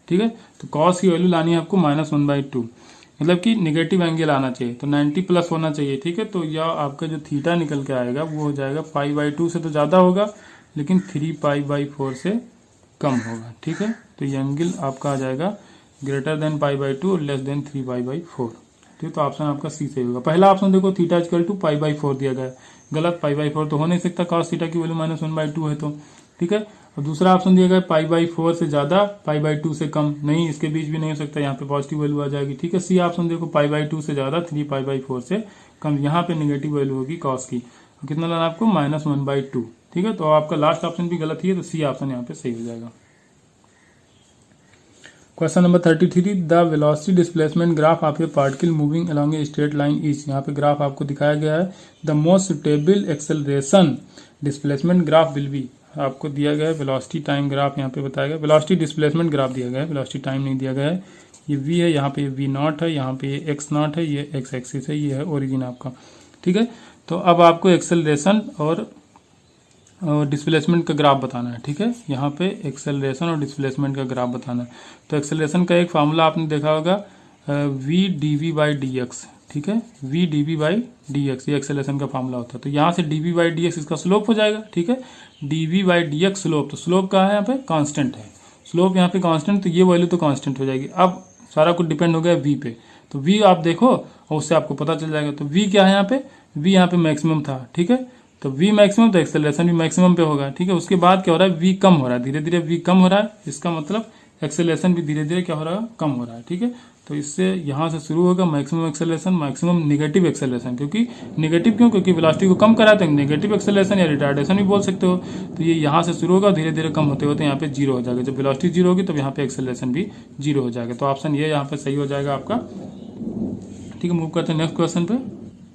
ठीक है। तो cos की वैल्यू लानी है आपको -1/2, मतलब कि निगेटिव एंगल आना चाहिए, तो 90 प्लस होना चाहिए, ठीक है। तो यह आपका जो थीटा निकल के आएगा वो हो जाएगा π/2 से तो ज़्यादा होगा, लेकिन 3π/4 से कम होगा, ठीक है। तो ये एंगल आपका आ जाएगा ग्रेटर देन π/2 और लेस देन 3π/4, ठीक है। तो ऑप्शन आपका सी सही होगा। पहला ऑप्शन देखो थीटा इक्वल टू π/4 दिया गया है, गलत, π/4 तो हो नहीं सकता, cos थीटा की वैल्यू -1/2 है, तो ठीक है। और दूसरा ऑप्शन दिया गया π/4 से ज्यादा, π/2 से कम, नहीं, इसके बीच भी नहीं हो सकता, यहाँ पे पॉजिटिव वैल्यू आ जाएगी, ठीक है। सी ऑप्शन देखो π/2 से ज्यादा, 3π/4 से कम, यहाँ पे नेगेटिव वैल्यू होगी cos की, कितना लाना आपको -1/2, ठीक है। तो आपका लास्ट ऑप्शन भी गलत ही है, तो सी ऑप्शन यहाँ पे सही हो जाएगा। Question number 33, the velocity displacement graph of A particle moving along a straight line is. यहाँ पे ग्राफ आपको दिखाया गया है, the most suitable acceleration displacement graph will be, आपको दिया गया है वेलोसिटी टाइम ग्राफ, यहाँ पे बताया गया वेलोसिटी डिस्प्लेसमेंट ग्राफ दिया गया है, वेलोसिटी टाइम नहीं दिया गया है। ये v है, यहाँ पे v0 है, यहाँ पे ये x0 है, ये x एक्सिस है, ये है ओरिजिन आपका, ठीक है। तो अब आपको एक्सेलरेशन और डिस्प्लेसमेंट का ग्राफ बताना है, ठीक है। यहाँ पे एक्सेलरेशन और डिस्प्लेसमेंट का ग्राफ बताना है। तो एक्सेलरेशन का एक फार्मूला आपने देखा होगा, v/dv/dx, ठीक है, v/dv/dx, ये एक्सेलरेशन का फार्मूला होता है। तो यहाँ से dv/dx इसका स्लोप हो जाएगा, ठीक है। dv/dx स्लोप, तो स्लोप कहाँ है, यहाँ पे कांस्टेंट है, स्लोप यहाँ पे कांस्टेंट, तो ये वैल्यू तो कांस्टेंट हो जाएगी। अब सारा कुछ डिपेंड हो गया v पे, तो v आप देखो और उससे आपको पता चल जाएगा। तो v क्या है यहाँ पे, v यहाँ पे मैक्सिमम था, ठीक है। तो v मैक्सिमम तो एक्सेलरेशन भी मैक्सिमम पे होगा, ठीक है। उसके बाद क्या हो रहा है, v कम हो रहा है, धीरे धीरे v कम हो रहा है, इसका मतलब एक्सेलरेशन भी धीरे धीरे क्या हो रहा है, कम हो रहा है, ठीक है। तो इससे यहाँ से शुरू होगा maximum acceleration, maximum negative acceleration, क्योंकि नेगेटिव क्यों, क्योंकि वेलोसिटी को कम कराते हैं, नेगेटिव एक्सेलरेशन या रिटार्डेशन भी बोल सकते हो। तो ये यहाँ से शुरू होगा, धीरे धीरे कम होते होते यहाँ पे जीरो हो जाएगा। जब वेलोसिटी जीरो होगी तब यहाँ पे एक्सेलरेशन भी जीरो हो जाएगा। तो ऑप्शन ये यहाँ पे सही हो जाएगा आपका, ठीक है। मूव करते हैं नेक्स्ट क्वेश्चन पे।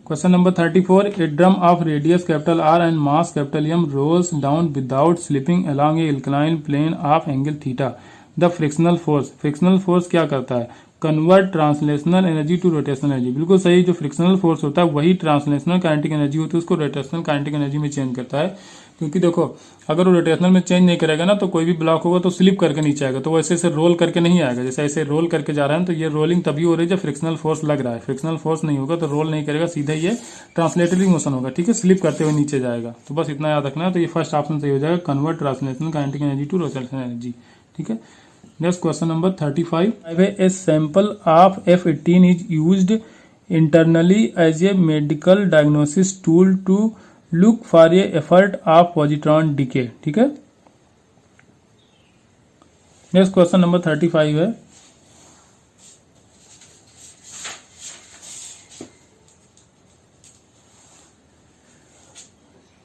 Question number 34, a drum of radius capital R and mass capital M rolls down without slipping along a incline plane of angle theta. The frictional force क्या करता है, convert translational energy to rotational energy. बिल्कुल सही, जो फ्रिक्शनल फोर्स होता है वही ट्रांसलेशनल काइनेटिक एनर्जी होती है, उसको रोटेशनल काइनेटिक एनर्जी में चेंज करता है। क्योंकि देखो अगर वो रोटेशनल में चेंज नहीं करेगा ना तो कोई भी ब्लॉक होगा तो स्लिप करके नीचे आएगा, तो वैसे ऐसे रोल करके नहीं आएगा। जैसे ऐसे रोल करके जा रहा है तो ये रोलिंग तभी हो रही है जब फ्रिक्शनल फोर्स लग रहा है। फ्रिक्शनल फोर्स नहीं होगा तो रोल नहीं करेगा, सीधा ये ट्रांसलेटरी मोशन होगा, ठीक है, स्लिप करते हुए नीचे जाएगा। तो बस इतना याद रखना है। तो ये फर्स्ट ऑप्शन सही हो जाएगा, convert translational kinetic energy to rotational energy, ठीक है। Next question number 35, a sample of F18 is used internally as a medical diagnosis tool to look for a effort of positron decay, ठीक है। नेक्स्ट क्वेश्चन नंबर 35 है,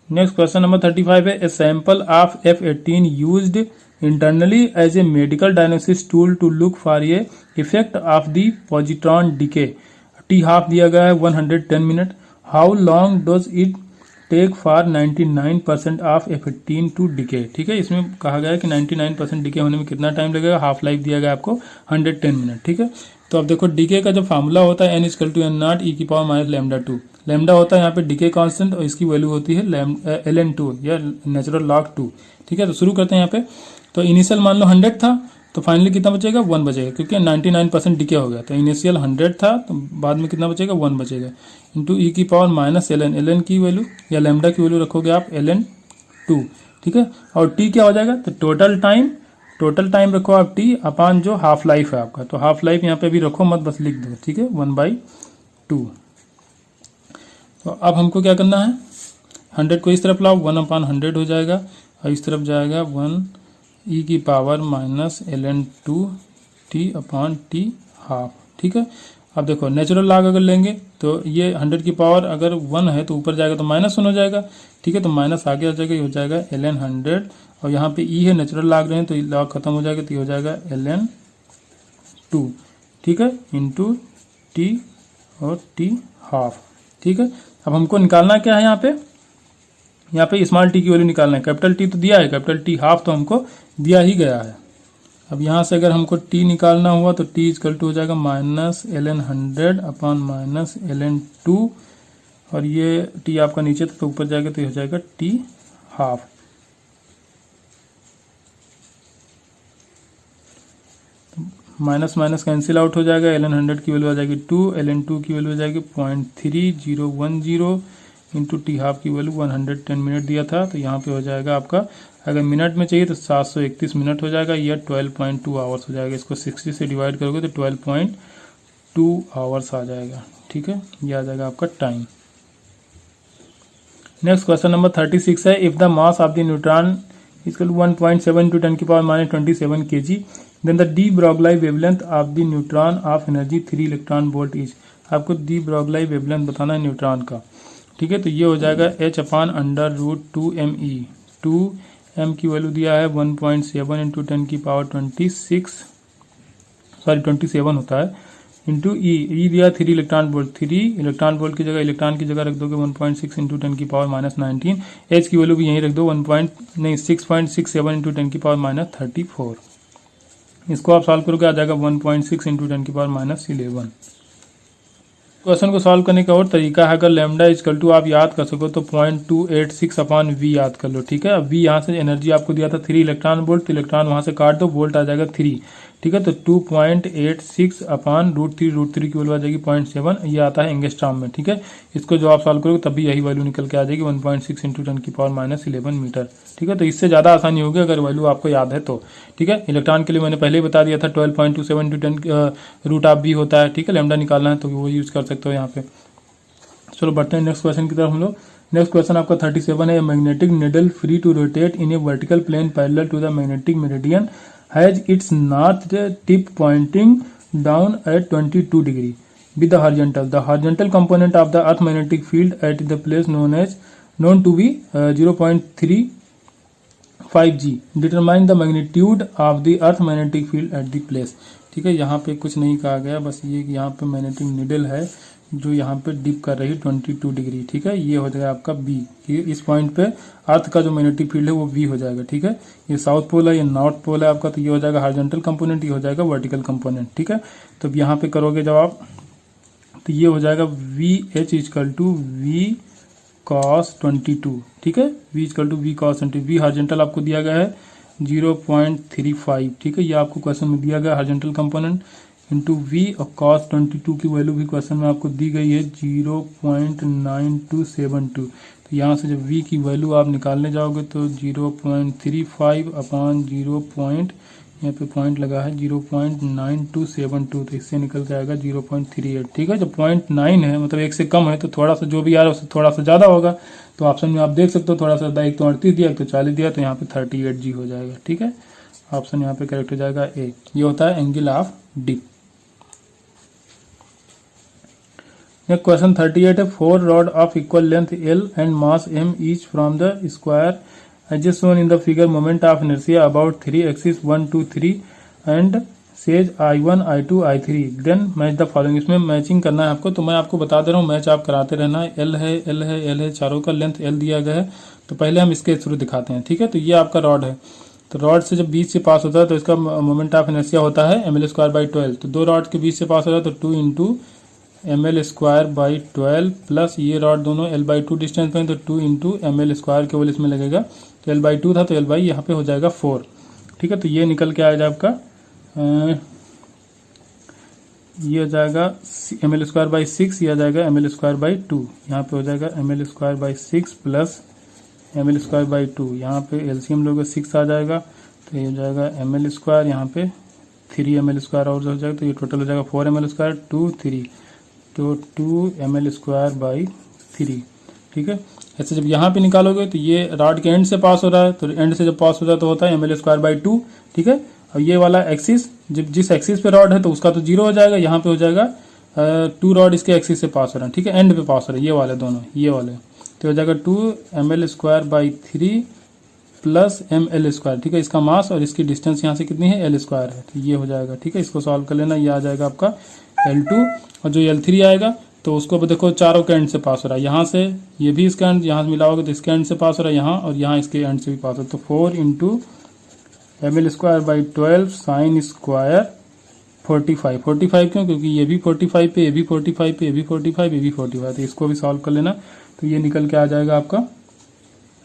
नेक्स्ट क्वेश्चन नंबर 35 है, ए sample of F18 used internally as a medical diagnosis tool to look for a effect of the positron decay. T half दिया गया है 110 minute. How long does it take for 99% of F18 to decay? ठीक है, इसमें कहा गया है कि 99% डिके होने में कितना टाइम लगेगा। हाफ लाइफ दिया गया आपको 110 मिनट, ठीक है। तो अब देखो डीके का जो फार्मूला होता है n=n0 e⁻⁻²। लैम्डा होता है यहाँ पे डीके कांस्टेंट और इसकी वैल्यू होती है ln2 या नेचुरल लॉग 2, ठीक है। तो शुरू करते हैं यहाँ पे। तो इनिशियल मान लो 100 था तो फाइनली कितना बचेगा, 1 बचेगा, क्योंकि 99% डिके हो गया। तो इनिशियल 100 था तो बाद में कितना बचेगा, 1 बचेगा, इंटू e⁻−ln। ln की वैल्यू या लैम्डा की वैल्यू रखोगे आप ln2, ठीक है। और t क्या हो जाएगा, तो टोटल टाइम रखो आप t अपान जो हाफ लाइफ है आपका। तो हाफ लाइफ यहाँ पे भी रखो मत, बस लिख दो, ठीक है, 1/2। तो अब हमको क्या करना है, 100 को इस तरफ लाओ, 1/100 हो जाएगा और इस तरफ जाएगा 1 e⁻−ln2 t/t हाफ, ठीक है। अब देखो नेचुरल लॉग अगर लेंगे तो ये 100 की पावर अगर 1 है तो ऊपर जाएगा तो -1 हो जाएगा, ठीक है। तो माइनस आगे आ जाएगा, ये हो जाएगा ln 100 और यहाँ पे e है, नेचुरल लॉग रहे हैं तो लॉग खत्म हो जाएगा तो ये हो जाएगा ln2, ठीक है, इंटू t और t हाफ, ठीक है। अब हमको निकालना क्या है, यहाँ पे स्मॉल टी की वैल्यू निकालना है। कैपिटल टी तो दिया है, कैपिटल टी हाफ तो हमको दिया ही गया है। अब यहाँ से अगर हमको टी निकालना हुआ तो टी इक्वल टू हो जाएगा -ln 100 अपान -ln2 और ये टी आपका नीचे तो ऊपर जाएगा तो ये हो जाएगा T half. Minus minus cancel out हो जाएगा, ln 100 की वैल्यू आ जाएगी 2, ln 2 की वैल्यू आ जाएगी 0.3010 इंटू टी हाफ की वैल्यू 110 मिनट दिया था। तो यहाँ पे हो जाएगा आपका, अगर मिनट में चाहिए तो 731 मिनट हो जाएगा, या 12.2 आवर्स हो जाएगा। इसको 60 से डिवाइड करोगे तो 12.2 आवर्स आ जाएगा, ठीक है। ये आ जाएगा आपका टाइम। नेक्स्ट क्वेश्चन नंबर 36 है, if the mass of the neutron equal 1.7 × 10⁻⁻27 kg then the de Broglie wavelength of the neutron of energy 3 electron volt is. आपको डी ब्रॉगली वेवलेंथ बताना है न्यूट्रॉन का, ठीक है। तो ये हो जाएगा h/√2me। 2m की वैल्यू दिया है 1.7 × 10⁻27 होता है, इंटू ई दिया 3 इलेक्ट्रॉन वोल्ट। 3 इलेक्ट्रॉन वोल्ट की जगह इलेक्ट्रॉन की जगह रख दोगे 1.6 × 10⁻19। एच की वैल्यू भी यहीं रख दो 6.67 × 10⁻34। इसको आप सॉल्व करोगे आ जाएगा 1.6 × 10⁻11। क्वेश्चन को सॉल्व करने का और तरीका है, अगर लैम्डा इक्वल टू आप याद कर सको तो 0.286/v याद कर लो, ठीक है। अब v यहाँ से एनर्जी आपको दिया था 3 इलेक्ट्रॉन वोल्ट, तो इलेक्ट्रॉन वहाँ से काट दो, वोल्ट आ जाएगा 3, ठीक है। तो 2.86/√3 की वैल्यू आ जाएगी 0.7, ये आता है एंगस्ट्रॉम में, ठीक है। इसको जो आप सॉल्व करोगे तब भी यही वैल्यू निकल के आ जाएगी 1.6 × 10⁻11 मीटर, ठीक है। तो इससे ज़्यादा आसानी होगी अगर वैल्यू आपको याद है तो, ठीक है। इलेक्ट्रॉन के लिए मैंने पहले ही बता दिया था 12.27 × 10√v होता है, ठीक है। लैम्डा निकालना है तो वो यूज़ कर सकते हो यहाँ पे। चलो बढ़ते हैं नेक्स्ट क्वेश्चन की तरफ हम लोग। नेक्स्ट क्वेश्चन आपका 37 है, magnetic needle free to rotate in a vertical plane parallel to the magnetic meridian has its north tip pointing down at 22 degree with the horizontal component of the earth magnetic field at the place known to be 0.35 g. Determine the magnitude of the earth magnetic field at the place. ठीक है, यहाँ पे कुछ नहीं कहा गया, बस ये यहाँ पे मैग्नेटिक निडल है जो यहाँ पे डिप कर रही है 22 डिग्री। ठीक है, ये हो जाएगा आपका बी। इस पॉइंट पे अर्थ का जो मैग्नेटिक फील्ड है वो बी हो जाएगा। ठीक है, ये साउथ पोल है, ये नॉर्थ पोल है आपका, तो ये हो जाएगा हॉरिजॉन्टल कंपोनेंट, ये हो जाएगा वर्टिकल कंपोनेंट। ठीक है, तो अब यहाँ पे करोगे जब आप, तो ये हो जाएगा V H equal to V cos 22। ठीक है, V is equal to V cos 22। V horizontal आपको दिया गया है 0.35। ठीक है, ये आपको क्वेश्चन में दिया गया हॉरिजॉन्टल कंपोनेंट इंटू वी, और कॉस 22 की वैल्यू भी क्वेश्चन में आपको दी गई है 0.9272। तो यहाँ से जब वी की वैल्यू आप निकालने जाओगे तो 0.35 अपॉन 0. यहाँ पे पॉइंट लगा है 0.9272, तो इससे निकल के आएगा 0.38। ठीक है, जब 0.9 है मतलब 1 से कम है तो थोड़ा सा जो भी आ रहा है उससे थोड़ा सा ज़्यादा होगा। तो ऑप्शन में आप देख सकते हो थोड़ा सा ज़्यादा, एक तो 38 दिया, एक तो 40 दिया, तो यहाँ पे 38G हो जाएगा। ठीक है, ऑप्शन यहाँ पे करेक्ट हो जाएगा ए। ये होता है angle of dip. Next question 38 है, 4 rod of equal length L and mass M each from the square as shown in the figure, moment of inertia about 3 axis 1 2 3 and says I1 I2 I3 then match the following। इसमें मैचिंग करना है आपको, तो मैं आपको बता दे रहा हूँ, मैच आप कराते रहना है। L है L है L है, चारों का लेंथ L दिया गया है। तो पहले हम इसके थ्रू दिखाते हैं। ठीक है, तो ये आपका रॉड है, तो रॉड से जब बीच से पास होता है तो इसका मोमेंट ऑफ इनर्शिया होता है ml²/12। तो दो रॉड के बीच से पास हो रहा है तो 2 इंटू ml²/12 प्लस ये रॉड दोनों L/2 डिस्टेंस पे, तो 2 इंटू ml² केवल इसमें लगेगा, तो L/2 था तो L/ यहाँ पे हो जाएगा 4। ठीक है, तो ये निकल के आएगा आपका ये हो जाएगा ml²/6, ये आ जाएगा ml²/2। यहाँ पे हो जाएगा ml²/6 प्लस ml²/2। यहाँ पे एलसीएम लोगे 6 आ जाएगा, तो ये हो जाएगा ml², यहाँ पे 3 ml² और हो जाएगा, तो ये टोटल हो जाएगा 4 ml², 2 3, तो 2 ml²/3। ठीक है, ऐसे जब यहाँ पे निकालोगे तो ये रॉड के एंड से पास हो रहा है, तो एंड से जब पास हो रहा है तो होता है ml²/2। ठीक है, और ये वाला एक्सिस जब जिस एक्सिस पे रॉड है तो उसका तो 0 हो जाएगा, यहाँ पे हो जाएगा 2 रॉड इसके एक्सिस से पास हो रहा है। ठीक है, एंड पे पास हो रहा है, ये वाले दोनों, ये वाले, तो हो जाएगा 2 ml²/3 प्लस ml²। ठीक है, इसका मास और इसकी डिस्टेंस यहाँ से कितनी है, L² है, तो ये हो जाएगा। ठीक है, इसको सॉल्व कर लेना, ये आ जाएगा आपका L2, और जो L3 आएगा तो उसको देखो चारों के एंड से पास हो रहा है, यहाँ से ये भी इसका एंड, यहाँ से मिलाओगे तो इसके एंड से पास हो रहा है यहाँ, और यहाँ इसके एंड से भी पास हो रहा है, तो 4 इंटू ml²/12 साइन स्क्वायर 45। 45 क्यों, क्योंकि ये भी 45 पे, ये भी 45 पे, ये भी 45, ये भी 45, तो इसको भी सॉल्व कर लेना, तो ये निकल के आ जाएगा आपका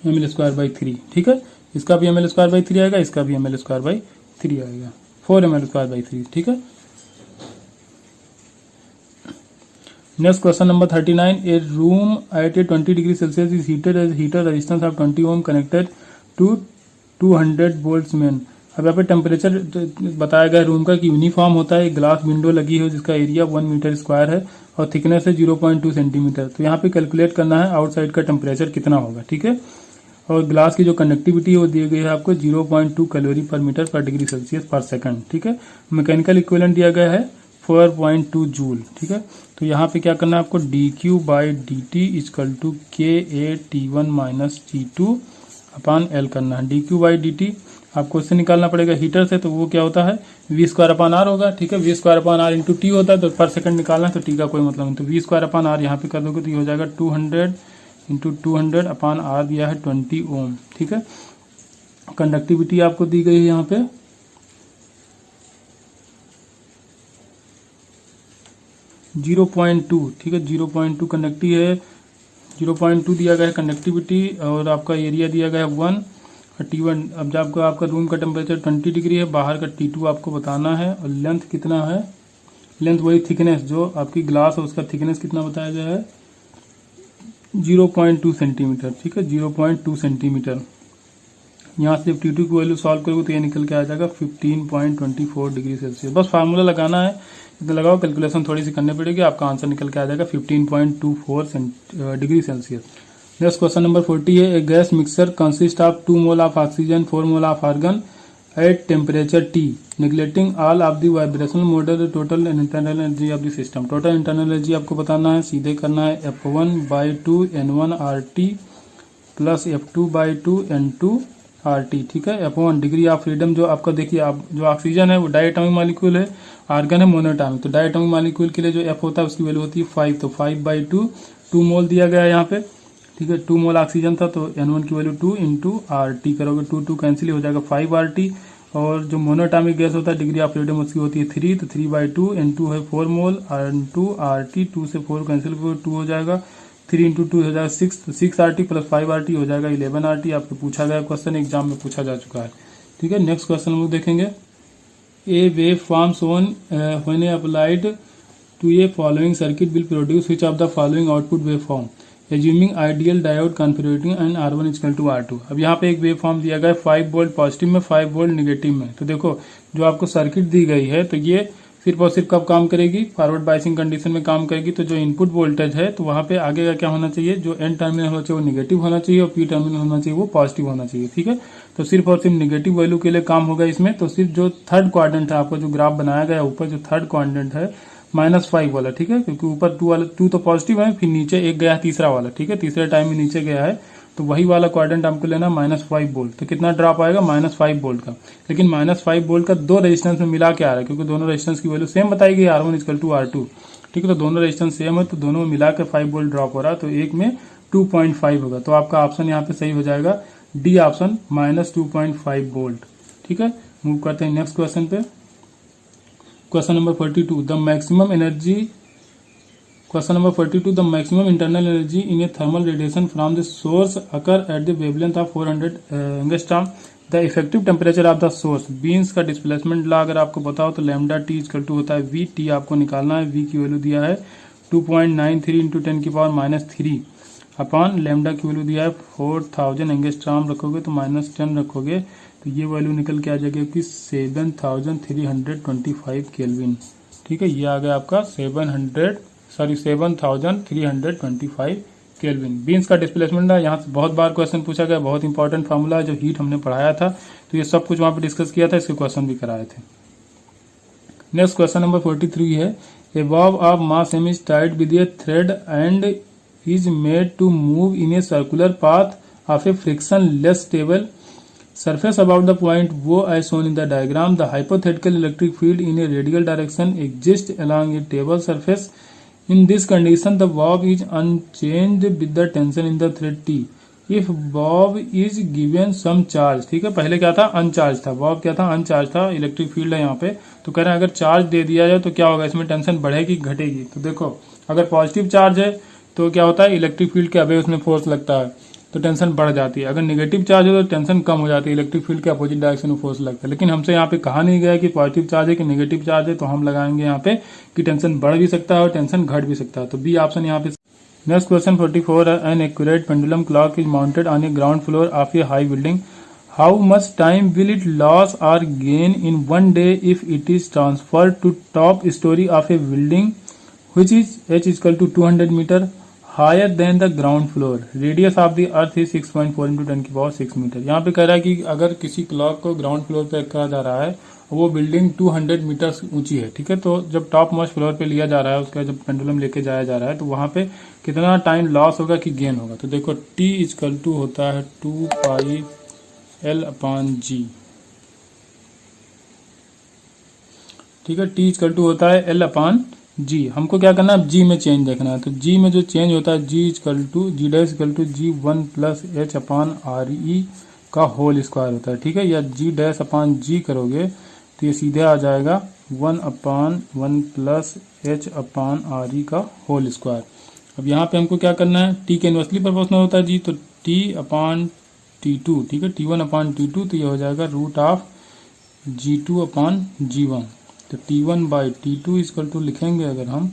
ml²/3। ठीक है, इसका भी ml²/3 आएगा, इसका भी ml²/3 आएगा, 4 ml²/3। ठीक है, next question number 39, a room at a 20 degree Celsius is heated as heater resistance of 20 ohm connected to 200 volts main. अब यहाँ पे टेम्परेचर बताया गया रूम का कि यूनिफॉर्म होता है, ग्लास विंडो लगी है जिसका एरिया 1 मीटर स्क्वायर है और थिकनेस है 0.2 सेंटीमीटर। तो यहाँ पे कैलकुलेट करना है आउटसाइड का टेम्परेचर कितना होगा। ठीक है, और ग्लास की जो कंडक्टिविटी है वो दी गई है आपको 0.2 कैलोरी पर मीटर पर डिग्री सेल्सियस पर सेकंड। ठीक है, मैकेनिकल इक्विवेलेंट दिया गया है 4.2 जूल। ठीक है, तो यहाँ पे क्या करना है आपको, dQ/dt equal to KAT1 minus T2 upon L करना है। dQ/dt आपको इससे निकालना पड़ेगा हीटर से, तो वो क्या होता है V²/R होगा। ठीक है, V²/R इंटू T होता है, तो पर सेकंड निकालना है, तो T का कोई मतलब नहीं, तो V²/R यहाँ पे कर दोगे तो ये हो जाएगा 200 इंटू 200 अपॉन R दिया है 20 ओम। ठीक है, कंडक्टिविटी आपको दी गई है यहाँ पे 0.2। ठीक है, 0.2 कंडक्टिव है, 0.2 दिया गया है कंडक्टिविटी, और आपका एरिया दिया गया है 1 और T1। अब जब आपका रूम का टेम्परेचर 20 डिग्री है, बाहर का T2 आपको बताना है, और लेंथ कितना है, लेंथ वही थिकनेस जो आपकी ग्लास है उसका थिकनेस कितना बताया गया है 0.2 सेंटीमीटर। ठीक है, 0.2 सेंटीमीटर। यहाँ से जब T2 की वैल्यू सॉल्व करोगे तो ये निकल के आ जाएगा 15.24 डिग्री सेल्सियस। बस फार्मूला लगाना है, इतना लगाओ, कैलकुलेशन थोड़ी सी करनी पड़ेगी, आपका आंसर निकल के आ जाएगा 15.24 degree Celsius. Next question number 40 है, a gas mixer consist of 2 mole of oxygen 4 mole of argon at temperature T neglecting all of the vibrational modal total internal energy of the system. Total internal energy आपको बताना है, सीधे करना है F1/2 N1 RT plus F2/2 N2 RT। ठीक है, F1 डिग्री ऑफ फ्रीडम, जो आपका देखिए आप जो ऑक्सीजन है वो डायटोमिक मॉलिक्यूल है, आर्गन है मोनोएटॉमिक। तो डायटोमिक मॉलिक्यूल के लिए जो F होता है उसकी वैल्यू होती है 5, तो 5/2 2 मोल दिया गया है यहाँ पे। ठीक है, 2 मोल ऑक्सीजन था तो N1 की वैल्यू 2 इंटू RT करोगे, 2 कैंसिल हो जाएगा 5 RT। और जो मोनोएटॉमिक गैस होता है डिग्री ऑफ फ्रीडम उसकी होती है 3, तो 3/2 N2 है 4 मोल N2 RT, 2 से 4 कैंसिल 2 हो जाएगा, 3 इंटू 2 हो जाएगा 6, तो 6 RT प्लस 5 RT हो जाएगा 11 RT। आपको पूछा गया क्वेश्चन, एग्जाम में पूछा जा चुका है। ठीक है, नेक्स्ट क्वेश्चन हम लोग देखेंगे, a wave form shown when applied to a following circuit will produce which of the following output wave form assuming ideal diode configurating and R1 equal to R2। अब यहाँ पे एक वेव फॉर्म दिया गया है 5 वोल्ट पॉजिटिव में 5 वोल्ट निगेटिव में। तो देखो जो आपको सर्किट दी गई है तो ये सिर्फ और सिर्फ कब काम करेगी, फॉरवर्ड बायसिंग कंडीशन में काम करेगी। तो जो इनपुट वोल्टेज है तो वहाँ पे आगे का क्या होना चाहिए, जो एन टर्मिनल होना चाहिए वो निगेटिव होना चाहिए और पी टर्मिनल होना चाहिए वो पॉजिटिव होना चाहिए। ठीक है, तो सिर्फ और सिर्फ निगेटिव वैल्यू के लिए काम होगा इसमें। तो सिर्फ जो थर्ड क्वाड्रेंट है, आपको जो ग्राफ बनाया गया ऊपर जो थर्ड क्वाड्रेंट है -5 वाला, ठीक है, क्योंकि ऊपर 2 वाला 2 तो पॉजिटिव है, फिर नीचे एक गया तीसरा वाला। ठीक है, तीसरे टाइम में नीचे गया है तो वही वाला क्वाड्रेंट हमको लेना -5 वोल्ट। तो कितना ड्रॉप आएगा -5 वोल्ट का, लेकिन -5 वोल्ट का दो रेजिस्टेंस में मिला के आ रहा है, क्योंकि दोनों रेजिस्टेंस की वैल्यू सेम बताई गई R1 इक्वल टू R2। ठीक है, तो दोनों रेजिस्टेंस सेम है तो दोनों में मिला के 5 वोल्ट ड्रॉप हो रहा है, तो एक में 2.5 होगा। तो आपका ऑप्शन यहाँ पे सही हो जाएगा डी ऑप्शन -2.5 वोल्ट। ठीक है, मूव करते हैं नेक्स्ट क्वेश्चन पे। Question number 42, the maximum energy Question number 42, the maximum internal energy in a thermal radiation from the source occur at the wavelength of 400 angstrom. The effective temperature of the source, beans का डिस्प्लेसमेंट ला अगर आपको बताओ तो लैम्डा टी इक्वल टू होता है वी। टी आपको निकालना है, वी की वैल्यू दिया है 2.93 इंटू 10⁻³ अपॉन लैम्डा की वैल्यू दिया है 4000 एंगस्ट्रॉम रखोगे तो -10 रखोगे तो ये वैल्यू निकल के आ जाएगी कि 7325 केल्विन। ठीक है, ये आ गया आपका 7325 केल्विन। बीन्स का डिस्प्लेसमेंट है, यहाँ से बहुत बार क्वेश्चन पूछा गया, बहुत इंपॉर्टेंट फार्मूला है, जो हीट हमने पढ़ाया था तो ये सब कुछ वहाँ पे डिस्कस किया था, इसके क्वेश्चन भी कराए थे। नेक्स्ट क्वेश्चन नंबर 43 है, a bob of mass M is tied with a thread and is made to move in a circular path of a frictionless stable surface about the point O as shown in the diagram. The hypothetical electric field in a radial direction exists along a table surface. In this condition, the bob is unchanged with the tension in the thread T. If bob is given some charge, ठीक है, पहले क्या था अनचार्ज था, बॉब क्या था अनचार्ज था, इलेक्ट्रिक फील्ड है यहाँ पे, तो कह रहे हैं अगर चार्ज दे दिया जाए तो क्या होगा, इसमें टेंशन बढ़ेगी घटेगी। तो देखो अगर पॉजिटिव चार्ज है तो क्या होता है, इलेक्ट्रिक फील्ड के अवे उसमें फोर्स लगता है तो टेंशन बढ़ जाती है। अगर नेगेटिव चार्ज हो तो टेंशन कम हो जाती है, इलेक्ट्रिक फील्ड के अपोजिट डायरेक्शन में फोर्स लगता है। लेकिन हमसे यहाँ पे कहा नहीं गया कि पॉजिटिव चार्ज है कि नेगेटिव चार्ज है, तो हम लगाएंगे यहाँ पे कि टेंशन बढ़ भी सकता है और टेंशन घट भी सकता है। तो बी ऑप्शन यहाँ पे। नेक्स्ट क्वेश्चन 44 है, an accurate pendulum clock is mounted on a ground floor of a high building. How much time will it loss और gain in 1 day if it is transferred to top storey of a building which is h equal to 200 meter higher than the ground floor. Radius of the earth is 6.4 into 10⁶ metre. यहाँ पे कह रहा है कि अगर किसी क्लॉक को ग्राउंड फ्लोर पे रखा जा रहा है वो बिल्डिंग 200 मीटर ऊंची है। ठीक है, तो जब टॉप मोस्ट फ्लोर पे लिया जा रहा है, उसका जब पेंडुलम लेके जाया जा रहा है तो वहां पे कितना टाइम लॉस होगा कि गेन होगा। तो देखो t इक्वल टू होता है 2πL/g। ठीक है, t इक्वल टू होता है L/g। हमको क्या करना है, अब g में चेंज देखना है। तो g में जो चेंज होता है g equal to g1 plus h/RE का होल स्क्वायर होता है। ठीक है, या g' करोगे तो ये सीधे आ जाएगा 1/1 प्लस h/RE का होल स्क्वायर। अब यहाँ पे हमको क्या करना है, t के इनवर्सली प्रोपोर्शनल होता है g, तो t/t2। ठीक है, t1/t2 तो ये हो जाएगा √g2/g1। तो t1/t2 इक्वल टू लिखेंगे अगर हम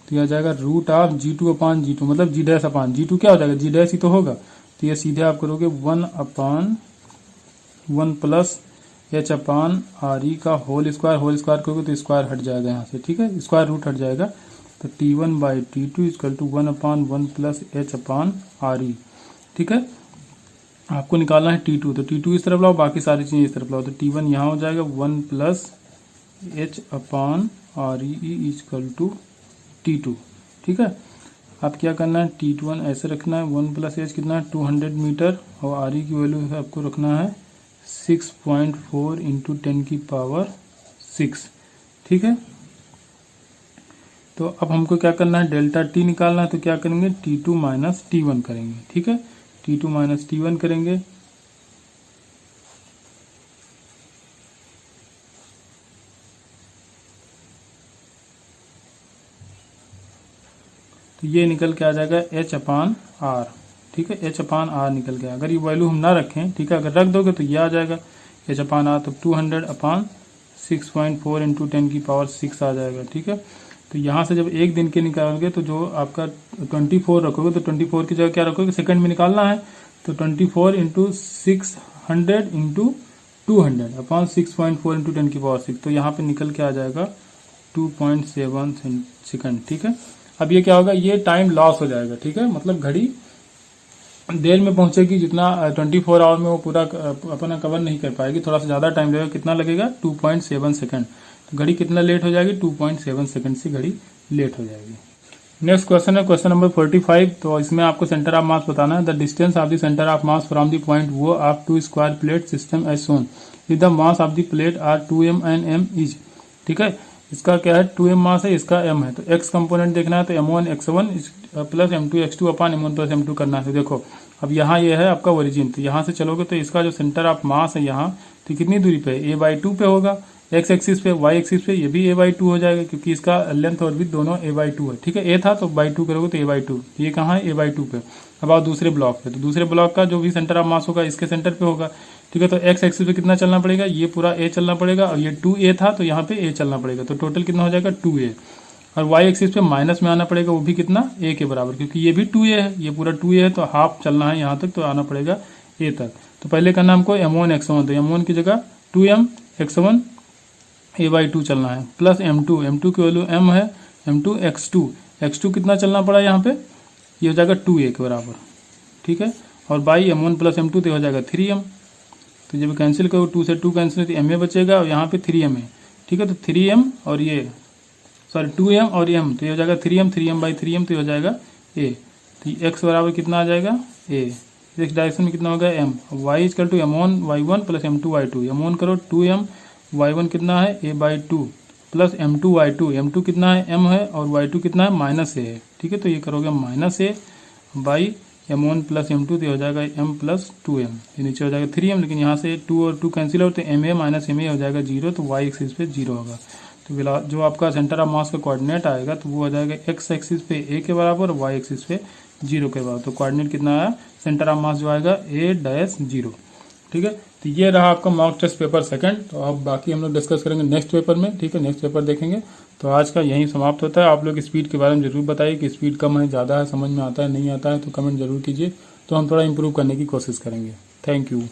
तो यह जाएगा √g2/g2, मतलब g'/g2 क्या हो जाएगा, g' ही तो होगा। तो ये सीधे आप करोगे 1/1 प्लस h/RE का होल स्क्वायर करोगे तो स्क्वायर हट जाएगा यहाँ से। ठीक है, स्क्वायर रूट हट जाएगा। तो t1/t2 equal to 1/1 plus h/RE। ठीक है। आपको निकालना है T2, तो T2 इस तरफ लाओ, बाकी सारी चीज़ें इस तरफ लाओ, तो T1 यहाँ हो जाएगा 1 plus H upon RE equal to T2, ठीक है। अब क्या करना है, T1 ऐसे रखना है, 1 प्लस H कितना है 200 मीटर, और RE की वैल्यू आपको रखना है 6.4 इंटू 10 की पावर 6, ठीक है। तो अब हमको क्या करना है, डेल्टा T निकालना है, तो क्या करेंगे T2 माइनस T1 करेंगे, ठीक है। T2 माइनस T1 करेंगे, तो ये निकल के आ जाएगा H अपान R, ठीक है। H अपान R निकल गया। अगर ये वैल्यू हम ना रखें, ठीक है, अगर रख दोगे तो ये आ जाएगा H अपान R, तो 200 अपान 6.4 इंटू 10 की पावर 6 आ जाएगा, ठीक है। तो यहाँ से जब एक दिन के निकालोगे तो जो आपका 24 रखोगे, तो 24 की जगह क्या रखोगे, सेकंड में निकालना है, तो 24 इंटू 600 इंटू 200 अपॉन 6.4 इंटू 10 की पावर 6, तो यहाँ पे निकल के आ जाएगा 2.7 सेकंड, ठीक है। अब ये क्या होगा, ये टाइम लॉस हो जाएगा, ठीक है, मतलब घड़ी देर में पहुंचेगी, जितना 24 आवर में वो पूरा अपना कवर नहीं कर पाएगी, थोड़ा सा ज़्यादा टाइम लगेगा। कितना लगेगा 2.7 सेकंड, तो घड़ी कितना लेट हो जाएगी 2.7 सेकंड से घड़ी लेट हो जाएगी। नेक्स्ट क्वेश्चन है क्वेश्चन नंबर 45, तो इसमें आपको सेंटर ऑफ मास बताना है। The distance of the centre of mass from the point O of 2 square plate system as shown, if the mass of the plate are 2m एंड m इज, ठीक है। इसका क्या है 2m मास है, इसका m है, तो x कंपोनेंट देखना है, तो m1 x1 plus m2 x2 अपान m1 प्लस m2 करना है। तो देखो अब यहाँ ये है आपका ओरिजिन, तो यहाँ से चलोगे तो इसका जो सेंटर ऑफ मास है यहाँ, तो कितनी दूरी पे a/2 पे होगा, x एक्सिस पे, y एक्सिस पे ये भी a/2 हो जाएगा, क्योंकि इसका लेंथ और विड्थ दोनों a/2 है, ठीक है। a था तो by2 करोगे तो a/2, ये कहाँ है a/2 पे। अब आओ दूसरे ब्लॉक पे, तो दूसरे ब्लॉक का जो भी सेंटर ऑफ मास होगा इसके सेंटर पे होगा, ठीक है। तो x एक्सिस पे कितना चलना पड़ेगा, ये पूरा a चलना पड़ेगा, और ये 2a था तो यहाँ पे a चलना पड़ेगा, तो टोटल कितना हो जाएगा 2a। और y एक्सिस पे माइनस में आना पड़ेगा, वो भी कितना a के बराबर, क्योंकि ये भी 2a है, ये पूरा 2a है, तो हाफ चलना है यहाँ तक, तो आना पड़ेगा a तक। तो पहले करना हमको m1 x1, तो m1 की जगह 2m x1 a/2 चलना है, प्लस m2 की वैल्यू m है, m2 x2 कितना चलना पड़ा यहाँ पे, ये हो जाएगा 2a के बराबर, ठीक है। और बाई m1 प्लस m2 तो हो जाएगा 3m, तो जब कैंसिल करो 2 से 2 कैंसिल तो ma बचेगा, और यहाँ पे 3m है, ठीक है। तो 3m और ये सॉरी 2m और m, तो ये हो जाएगा 3m बाई 3m, तो हो जाएगा a, तो x बराबर कितना आ जाएगा a, इस डायरेक्शन में कितना होगा m, y equal to m1 y1 plus m2 y2, m1 करो 2m y1 कितना है a/2 plus m2 y2, m2 कितना है m है, और y2 कितना है माइनस a है, ठीक है। तो ये करोगे minus a by m1 plus m2, तो हो जाएगा m प्लस 2m, ये नीचे हो जाएगा 3m, लेकिन यहाँ से 2 और 2 कैंसिल हो, तो ma माइनस ma हो जाएगा 0, तो y एक्सिस पे 0 होगा। तो जो आपका सेंटर ऑफ मास का कोऑर्डिनेट आएगा, तो वो हो जाएगा x एक्सिस पे a के बराबर और y एक्सिस पे 0 के बराबर। तो कोऑर्डिनेट कितना आया, सेंटर ऑफ मास जो आएगा a-0, ठीक है। तो ये रहा आपका मॉक टेस्ट पेपर सेकंड। तो अब बाकी हम लोग डिस्कस करेंगे नेक्स्ट पेपर में, ठीक है, नेक्स्ट पेपर देखेंगे। तो आज का यहीं समाप्त होता है। आप लोग स्पीड के बारे में जरूर बताइए कि स्पीड कम है, ज़्यादा है, समझ में आता है, नहीं आता है, तो कमेंट जरूर कीजिए, तो हम थोड़ा इंप्रूव करने की कोशिश करेंगे। Thank you.